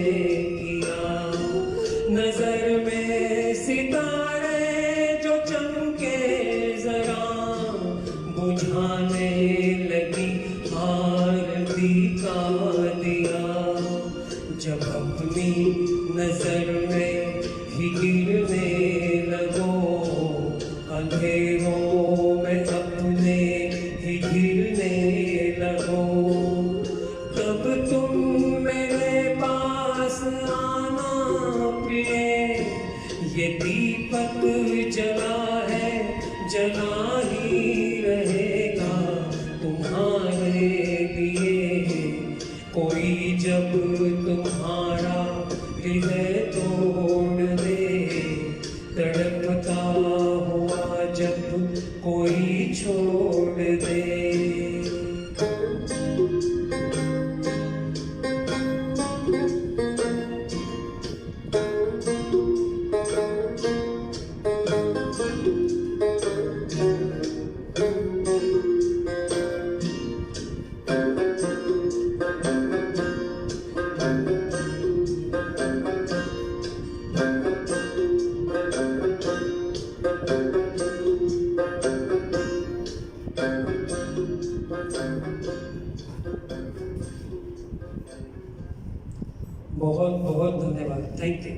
किया। नजर में सितारे जो चमके जरा, बुझाने लगी आरती का दिया। जब अपनी नजर में ही गिरने लगो, अंधेरों में अपने ही गिरने लगो, तब तुम मेरे पास आना प्रिय। ये दीपक जला है, जला ही रहेगा तुम्हारे लिए। कोई जब तुम्हारा हृदय तोड़ दे, तड़पता हुआ जब कोई छोड़ दे। बहुत बहुत धन्यवाद, थैंक यू।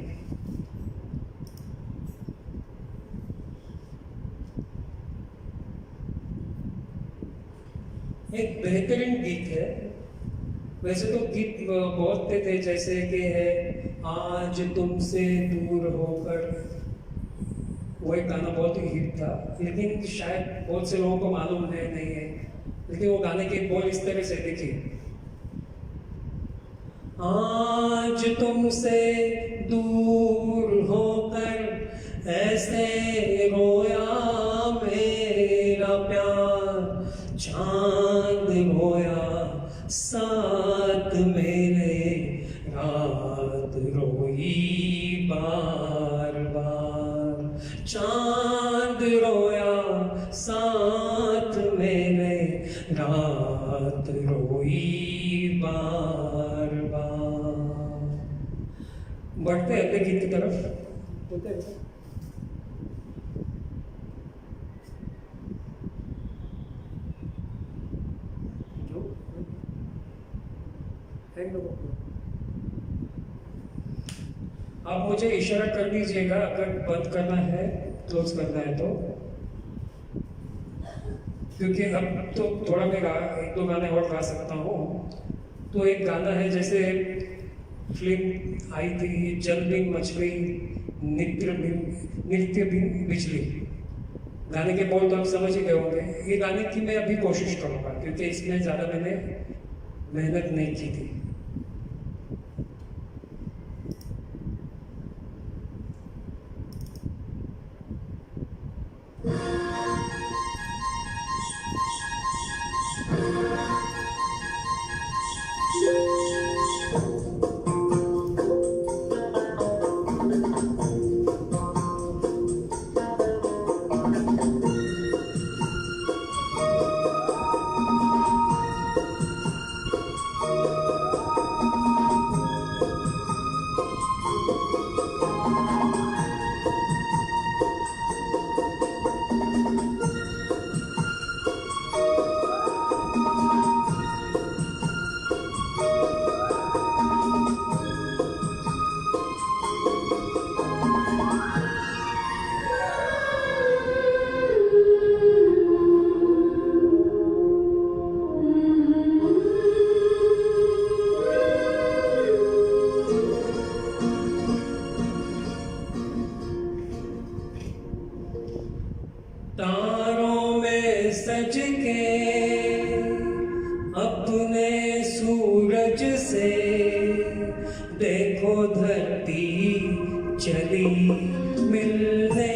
एक बेहतरीन गीत है। वैसे तो गीत बहुत थे, जैसे कि है आज तुमसे दूर होकर, वो एक गाना बहुत ही हिट था, लेकिन शायद बहुत से लोगों को मालूम है नहीं है। लेकिन वो गाने के बोल इस तरह से देखिए, आज तुमसे दूर होकर ऐसे रोया मेरा प्यार, चांद रोया साथ मेरे, रात रोई बार बार। चांद रोया साथ मेरे, रात रोई बार बार। बढ़ते हैं अगले गीत की तरफ। बोलते हैं जो है लोगों को आप मुझे इशारा कर दीजिएगा अगर बंद करना है, क्लोज करना है तो, क्योंकि अब तो थोड़ा मैं एक दो गाने और गा सकता हूँ। तो एक गाना है, जैसे फिल्म आई थी जल बिन मछली नृत्य बिन बिजली, गाने के बोल तो आप समझ ही गए होंगे। ये गाने की मैं अभी कोशिश करूँगा क्योंकि इसमें ज़्यादा मैंने मेहनत नहीं की थी। तारों में सज के अपने सूरज से देखो धरती चली मिलने।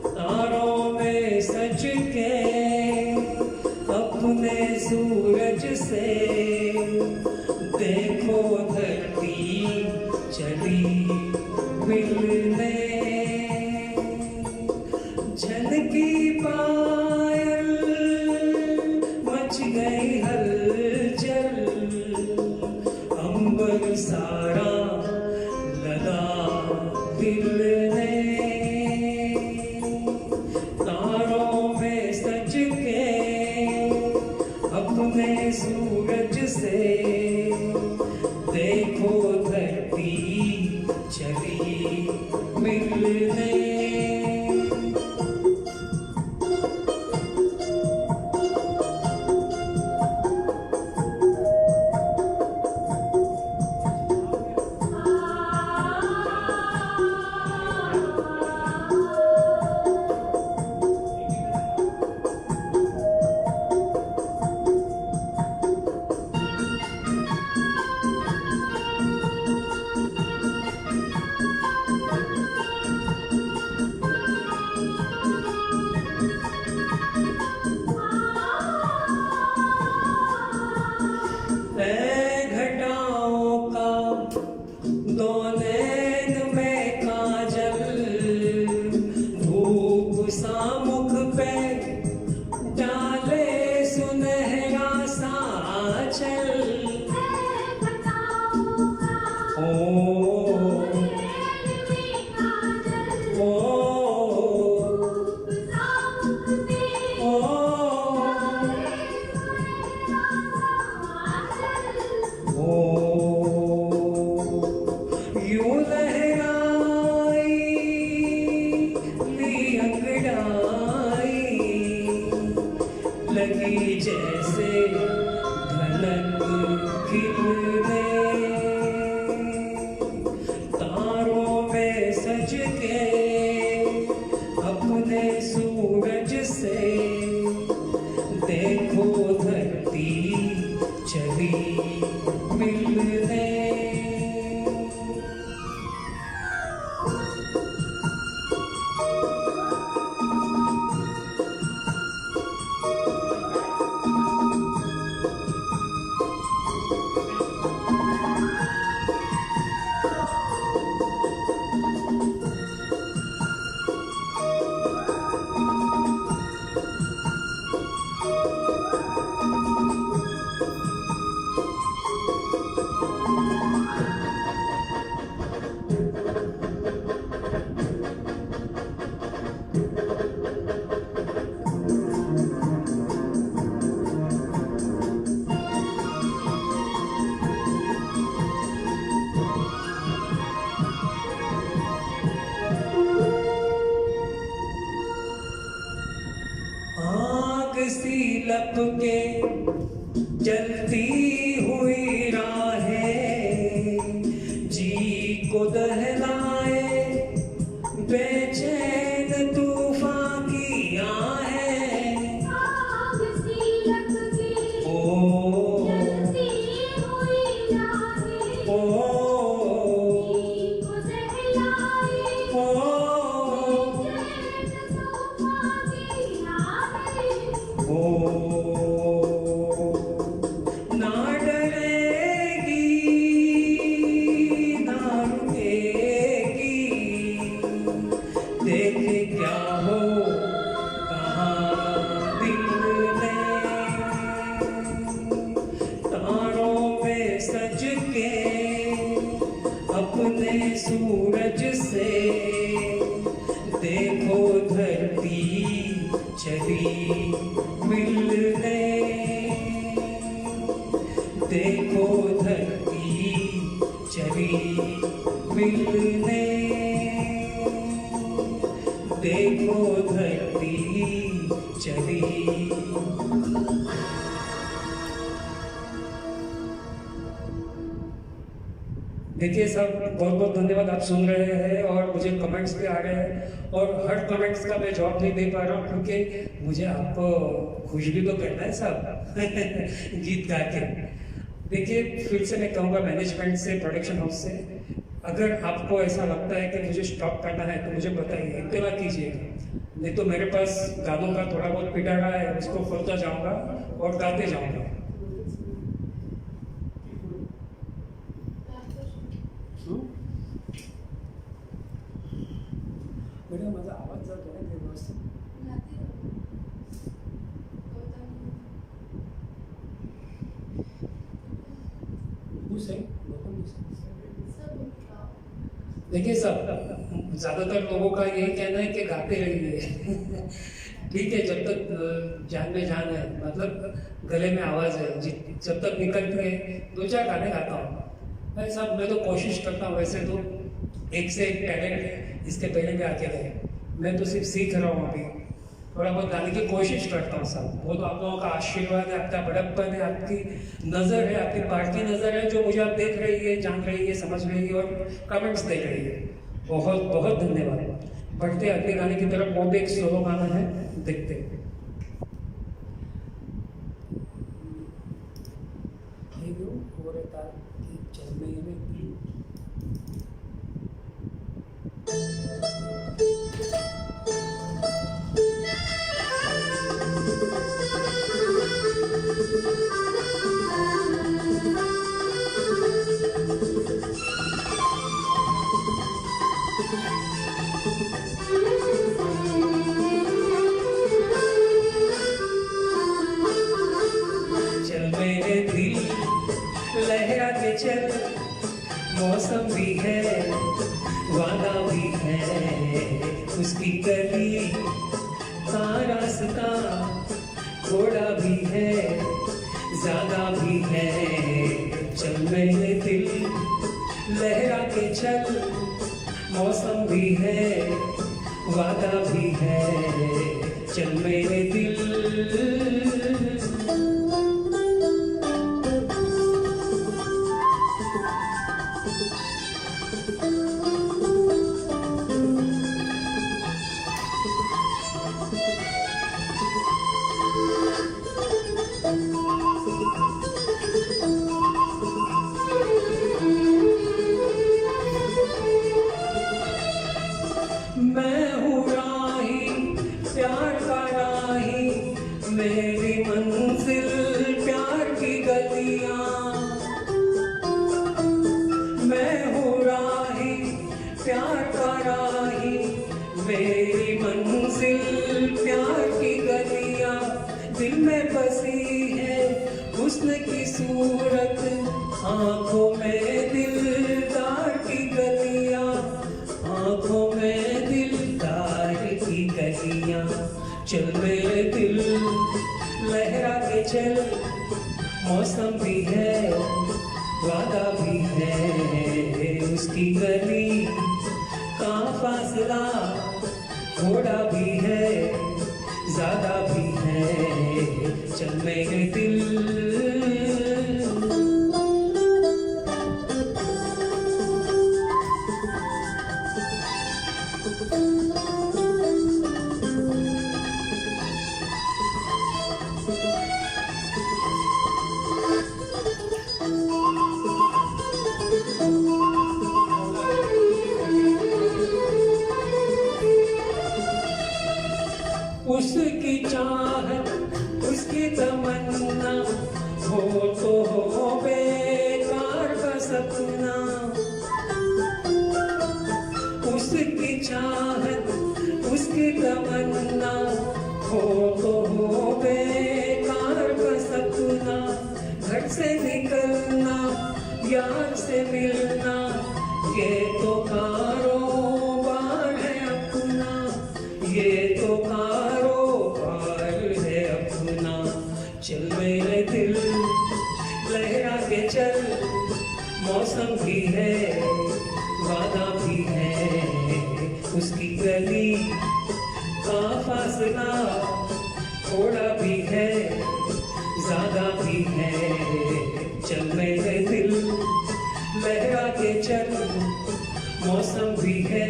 तारों में सज के अपने सूरज से देखो धरती चली मिलने। झनकी पायल मच गई हलचल, अंबर सारा लगा हिलने। तारों में सज के अपने सूरज से देखो धरती चली मिलने। घटाओं का दो नैन में काजल, धूप सा मुख पे डाले सुनहरा सा आंचल। ओ यूं लहराई ली अंगड़ाई, लगी जैसे धनक खिलने। तारों में सज के अपने सूरज से देखो धरती चली मिलने। के जलती हुई राहें जी को दहलाए बेचैन तूफान की आहें आग सी लपके ओ जलती हुई राहें ओ को दहलाए ओ बेचैन तूफान की आहें ओ ना डरेगी ना रुकेगी देखे क्या हो कहाँ दिल ने तारों में सज के अपने सूरज से देखो धरती चली मिलने देखो धरती चली मिलने देखो धरती चली। देखिए सब बहुत बहुत धन्यवाद, आप सुन रहे हैं और मुझे कमेंट्स भी आ रहे हैं और हर कमेंट्स का मैं जवाब नहीं दे पा रहा हूँ क्योंकि मुझे आपको खुश भी तो करना है साहब गीत गा के। देखिए फिर से मैं कहूँगा मैनेजमेंट से, प्रोडक्शन हाउस से, अगर आपको ऐसा लगता है कि मुझे स्टॉप करना है तो मुझे बताइए, इतना कीजिएगा, नहीं तो मेरे पास गानों का थोड़ा बहुत पिटारा है, उसको खोलता जाऊँगा और गाते जाऊँगा। बेटा माझा आवाज जातो आहे ते व्यवस्थित खुश है। देखिए सब ज्यादातर लोगों का यही कहना है कि गाते रहिए ठीक है, जब तक जान में जान है, मतलब गले में आवाज है, जब तक निकलती है 2-4 गाने गाता हूँ भाई साहब। मैं तो कोशिश करता हूँ, वैसे तो एक से एक टैलेंट इसके पहले भी आके गए, मैं तो सिर्फ सीख रहा हूँ अभी, थोड़ा बहुत गाने की कोशिश करता हूँ साहब। वो तो आप लोगों का आशीर्वाद है, आपका बड़प्पन है, आपकी नज़र है, आपकी पार्टी नज़र है, जो मुझे आप देख रही है, जान रही है, समझ रही है और कमेंट्स दे रही है। बहुत बहुत धन्यवाद। बढ़ते अगले गाने की तरफ, वो भी एक सोलो गाना है, देखते हैं। लहरा के चल, मौसम भी है, वादा भी है, उसकी गली का रास्ता थोड़ा भी है, ज्यादा भी है। चल मेरे दिल लहरा के चल, मौसम भी है, वादा भी है, चल मेरे दिल। मैं हूँ राही, प्यार का राही, मेरी मंजिल प्यार की गलियाँ। मैं हूँ राही, प्यार का राही, मेरी मंजिल प्यार की गलियाँ। दिल में बसी है हुस्न की सूरत, आँखों में दिलदार की गलियाँ, आँखों में दिलदार की गलियाँ। चल मेरे दिल लहरा के चल, मौसम भी है, वादा भी है, उसकी गली का फासला थोड़ा भी है, ज्यादा भी है। चल मेरे दिल। उसकी चाहत उसकी तमन्ना हो तो हो बेकार का सपना। उसकी चाहत उसकी तमन्ना हो तो हो बेकार का सपना। घर से निकलना यार से मिलना ये तो कारोबार है अपना। ये तो कारोबार है अपना। चल मेरे दिल लहरा के चल। मौसम भी है वादा भी है। उसकी गली का फासला थोड़ा भी है ज्यादा भी है। चल मेरे दिल लहरा के चल। मौसम भी है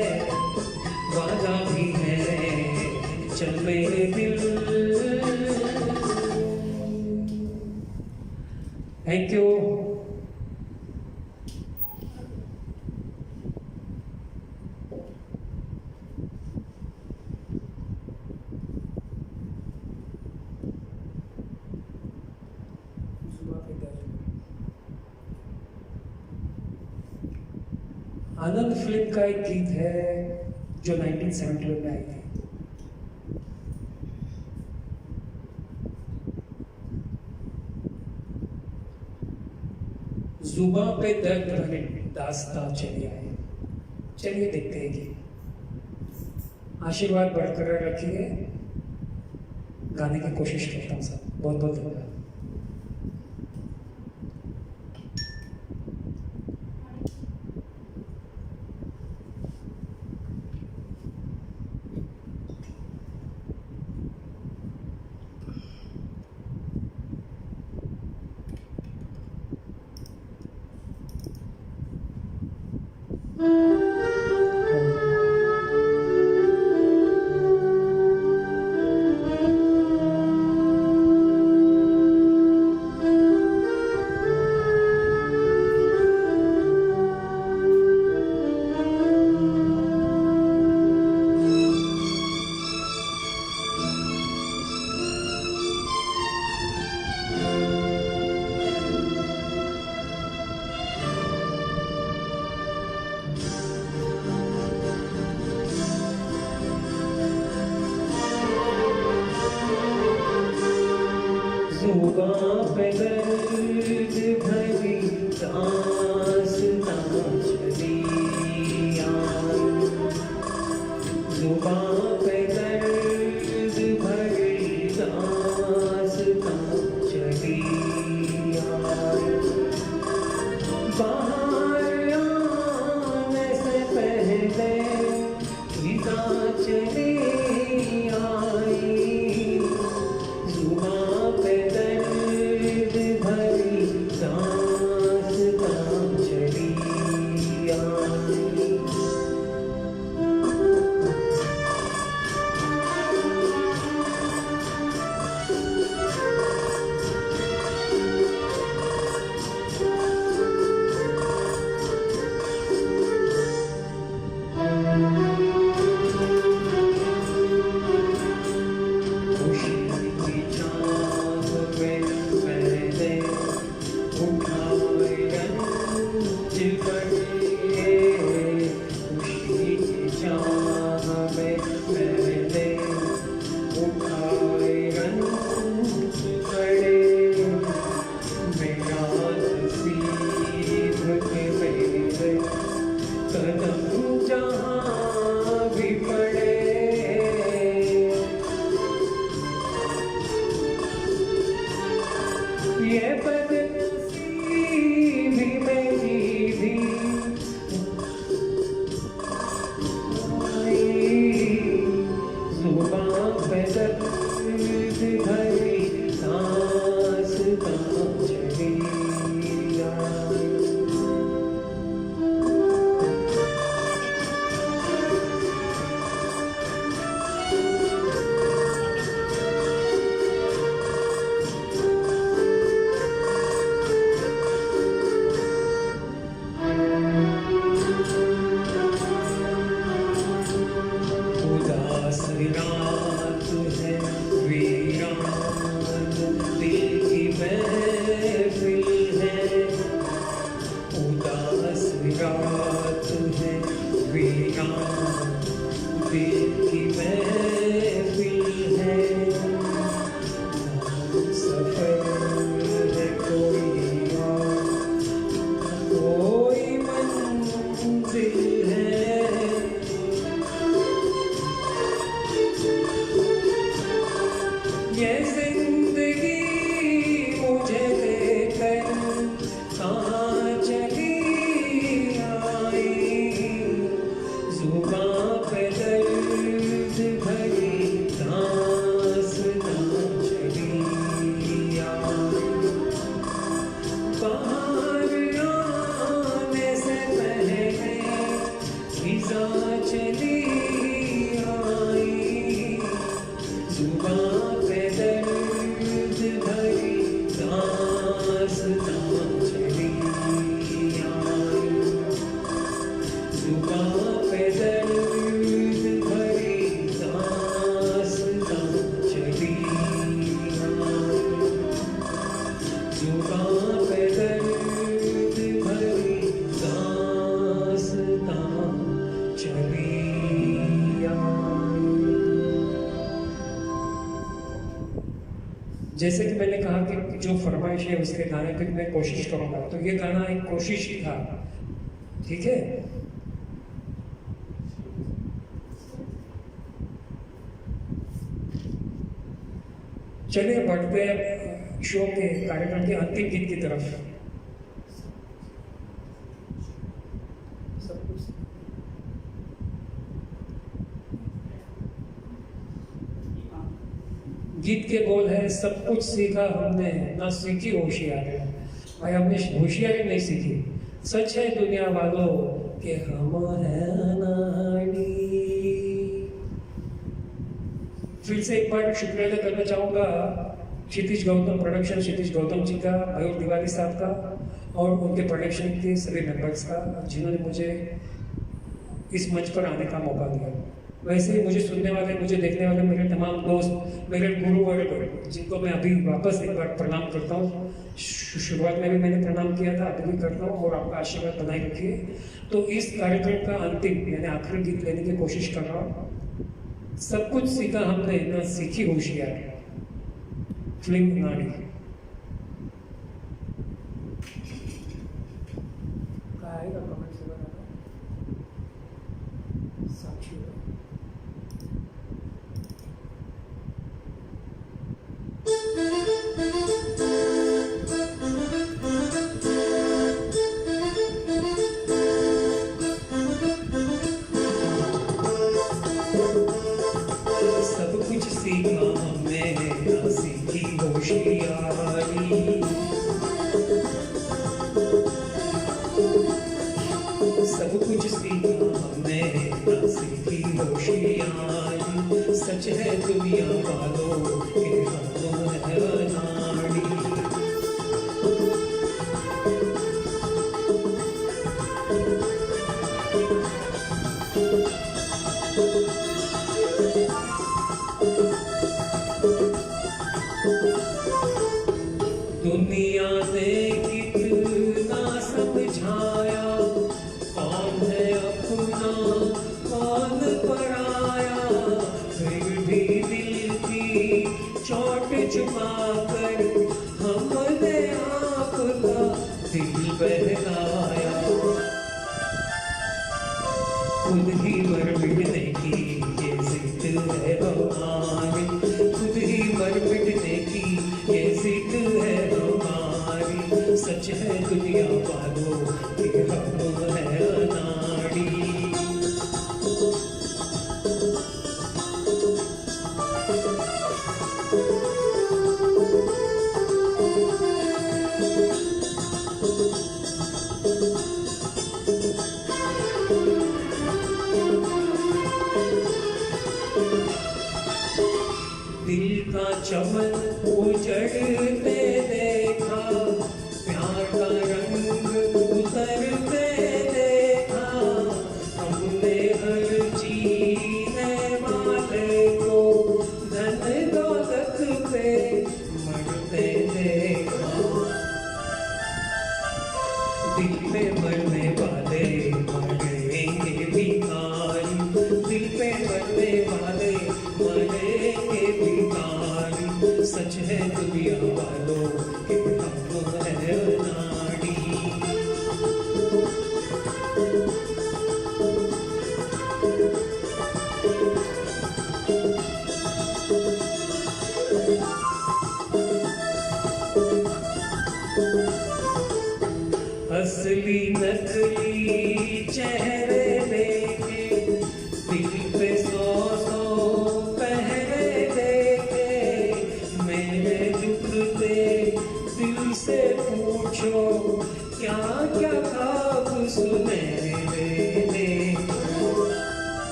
वादा भी है। चल मेरे दिल। Thank you. आनंद फिल्म का एक गीत है जो 1971 में आई थी। जुबां पे दर्द भरे दास्तां चले आए। चलिए देखते हैं कि आशीर्वाद बरकरार रखिए। गाने की कोशिश करता हूँ सब। बहुत बहुत धन्यवाद। जुबां पे दर्द भरी दास्तां चली आई। जुबां पे दर्द भरी दास्तां चली आई। बाहर आने से पहले फिजा चली आई। जुबां पे दर्द भरी दास्तां चली आई। उदास रात है वीरान दिल की महफिल है उदास रात है वीरान दिल की महफिल है सफर है कोई मंजिल है ये जिंदगी मुझे लेकर कहाँ चली आई जुबां पे दर्द भरी दास्तां चली आई बाहर आने से पहले खिज़ा चली आई जुबां पे दर्द भरी दास्तां चली आई जुबां पे दर्द भरी दास्तां चली आई जुबां पे दर्द भरी दास्तां चली आई। जैसे कि मैंने कहा कि जो फरमाइश है उसके गाने पे मैं कोशिश करूंगा, तो ये गाना एक कोशिश ही था, ठीक है। चलिए बढ़ते हैं शो के कार्यक्रम के अंतिम गीत की तरफ। गीत के बोल है सब कुछ सीखा हमने ना सीखी होशियारी। भाई हमने होशियारी नहीं सीखी, सच है दुनिया वालों के हम हैं अनाड़ी। फिर से एक बार शुक्रिया अदा करना चाहूँगा क्षितिज गौतम प्रोडक्शन, क्षितिज गौतम जी का, मयूर तिवारी साहब का और उनके प्रोडक्शन के सभी मेंबर्स का, जिन्होंने मुझे इस मंच पर आने का मौका दिया। वैसे ही मुझे सुनने वाले, मुझे देखने वाले मेरे तमाम दोस्त, मेरे गुरु वर्ग, जिनको मैं अभी वापस एक बार प्रणाम करता हूँ। शुरुआत में भी मैंने प्रणाम किया था, अभी भी करता हूँ, और आपका आशीर्वाद बनाए रखिए। तो इस कार्यक्रम का अंतिम यानी आखिरी गीत लेने की कोशिश कर रहा हूँ। सब कुछ सीखा हमने ना सीखी होशियारी, फिल्म नाड़ी। आएगा कमेंट से बताना साक्षी सब कुछ सीखा हमने ना सीखी होशियारी। सब कुछ सीखा हमने ना सीखी होशियारी। सच है दुनिया वालों के हम हैं अनाड़ी। दुनिया ने कितना समझाया, कौन है अपना कौन पराया। फिर भी दिल की चोट छुपा कर हमने आपका दिल बहलाया। खुद ही मर मिटने की ये जिद है हमारी। खुद ही मर मिटने की ये जिद है हमारी। सच है दुनिया वालों के हम हैं अनाड़ी। दिल का चमन उजड़ते देखा, प्यार का रंग उतरते देखा। हमने हर जीने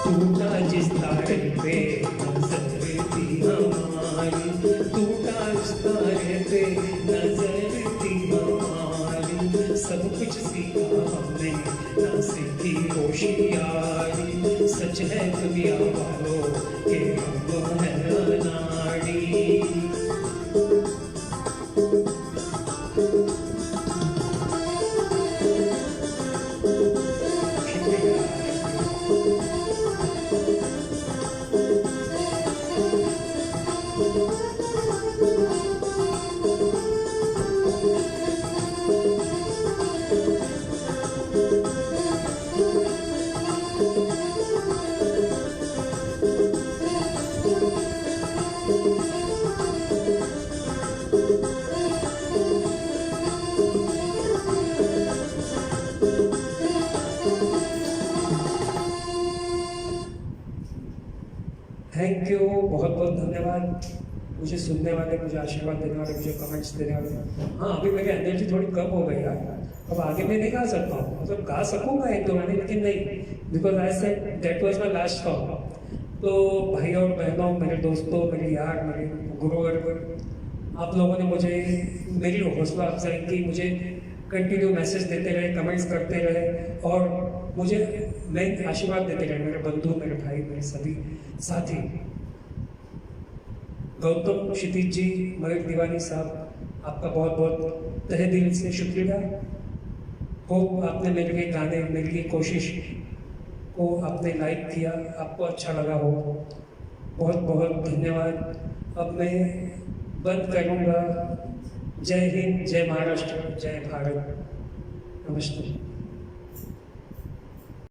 टूटा जिस तारे पे नजर थी हमारी, टूटा जिस तारे पे नजर थी हमारी, सब कुछ सीखा हमने ना सीखी होशियारी, सच है दुनिया वालों के हम हैं अनाड़ी। थैंक यू, बहुत बहुत धन्यवाद मुझे सुनने वाले, मुझे आशीर्वाद देने वाले, मुझे कमेंट्स देने वाले। हाँ, अभी मेरी एनर्जी थोड़ी कम हो गई यार, अब आगे मैं नहीं गा सकता हूँ, मतलब गा सकूंगा एक दो गाने, लेकिन नहीं, because I said that was my last song. तो भाई और बहनों, मेरे दोस्तों, मेरे यार, मेरे गुरुवर्ग, आप लोगों ने मुझे मेरी हौसला अफजाई की, मुझे कंटिन्यू मैसेज देते रहे, कमेंट्स करते रहे और मुझे मैं आशीर्वाद देते रहे, मेरे बंधु, मेरे भाई, मेरे सभी साथी। गौतम, क्षितिज जी, मयूर तिवारी साहब, आपका बहुत बहुत तहे दिल से शुक्रिया। होप आपने मेरे लिए गाने, मेरे लिए कोशिश को आपने लाइक किया, आपको अच्छा लगा हो, बहुत बहुत धन्यवाद। अब मैं बंद करूँगा। जय हिंद, जय महाराष्ट्र, जय भारत, नमस्ते।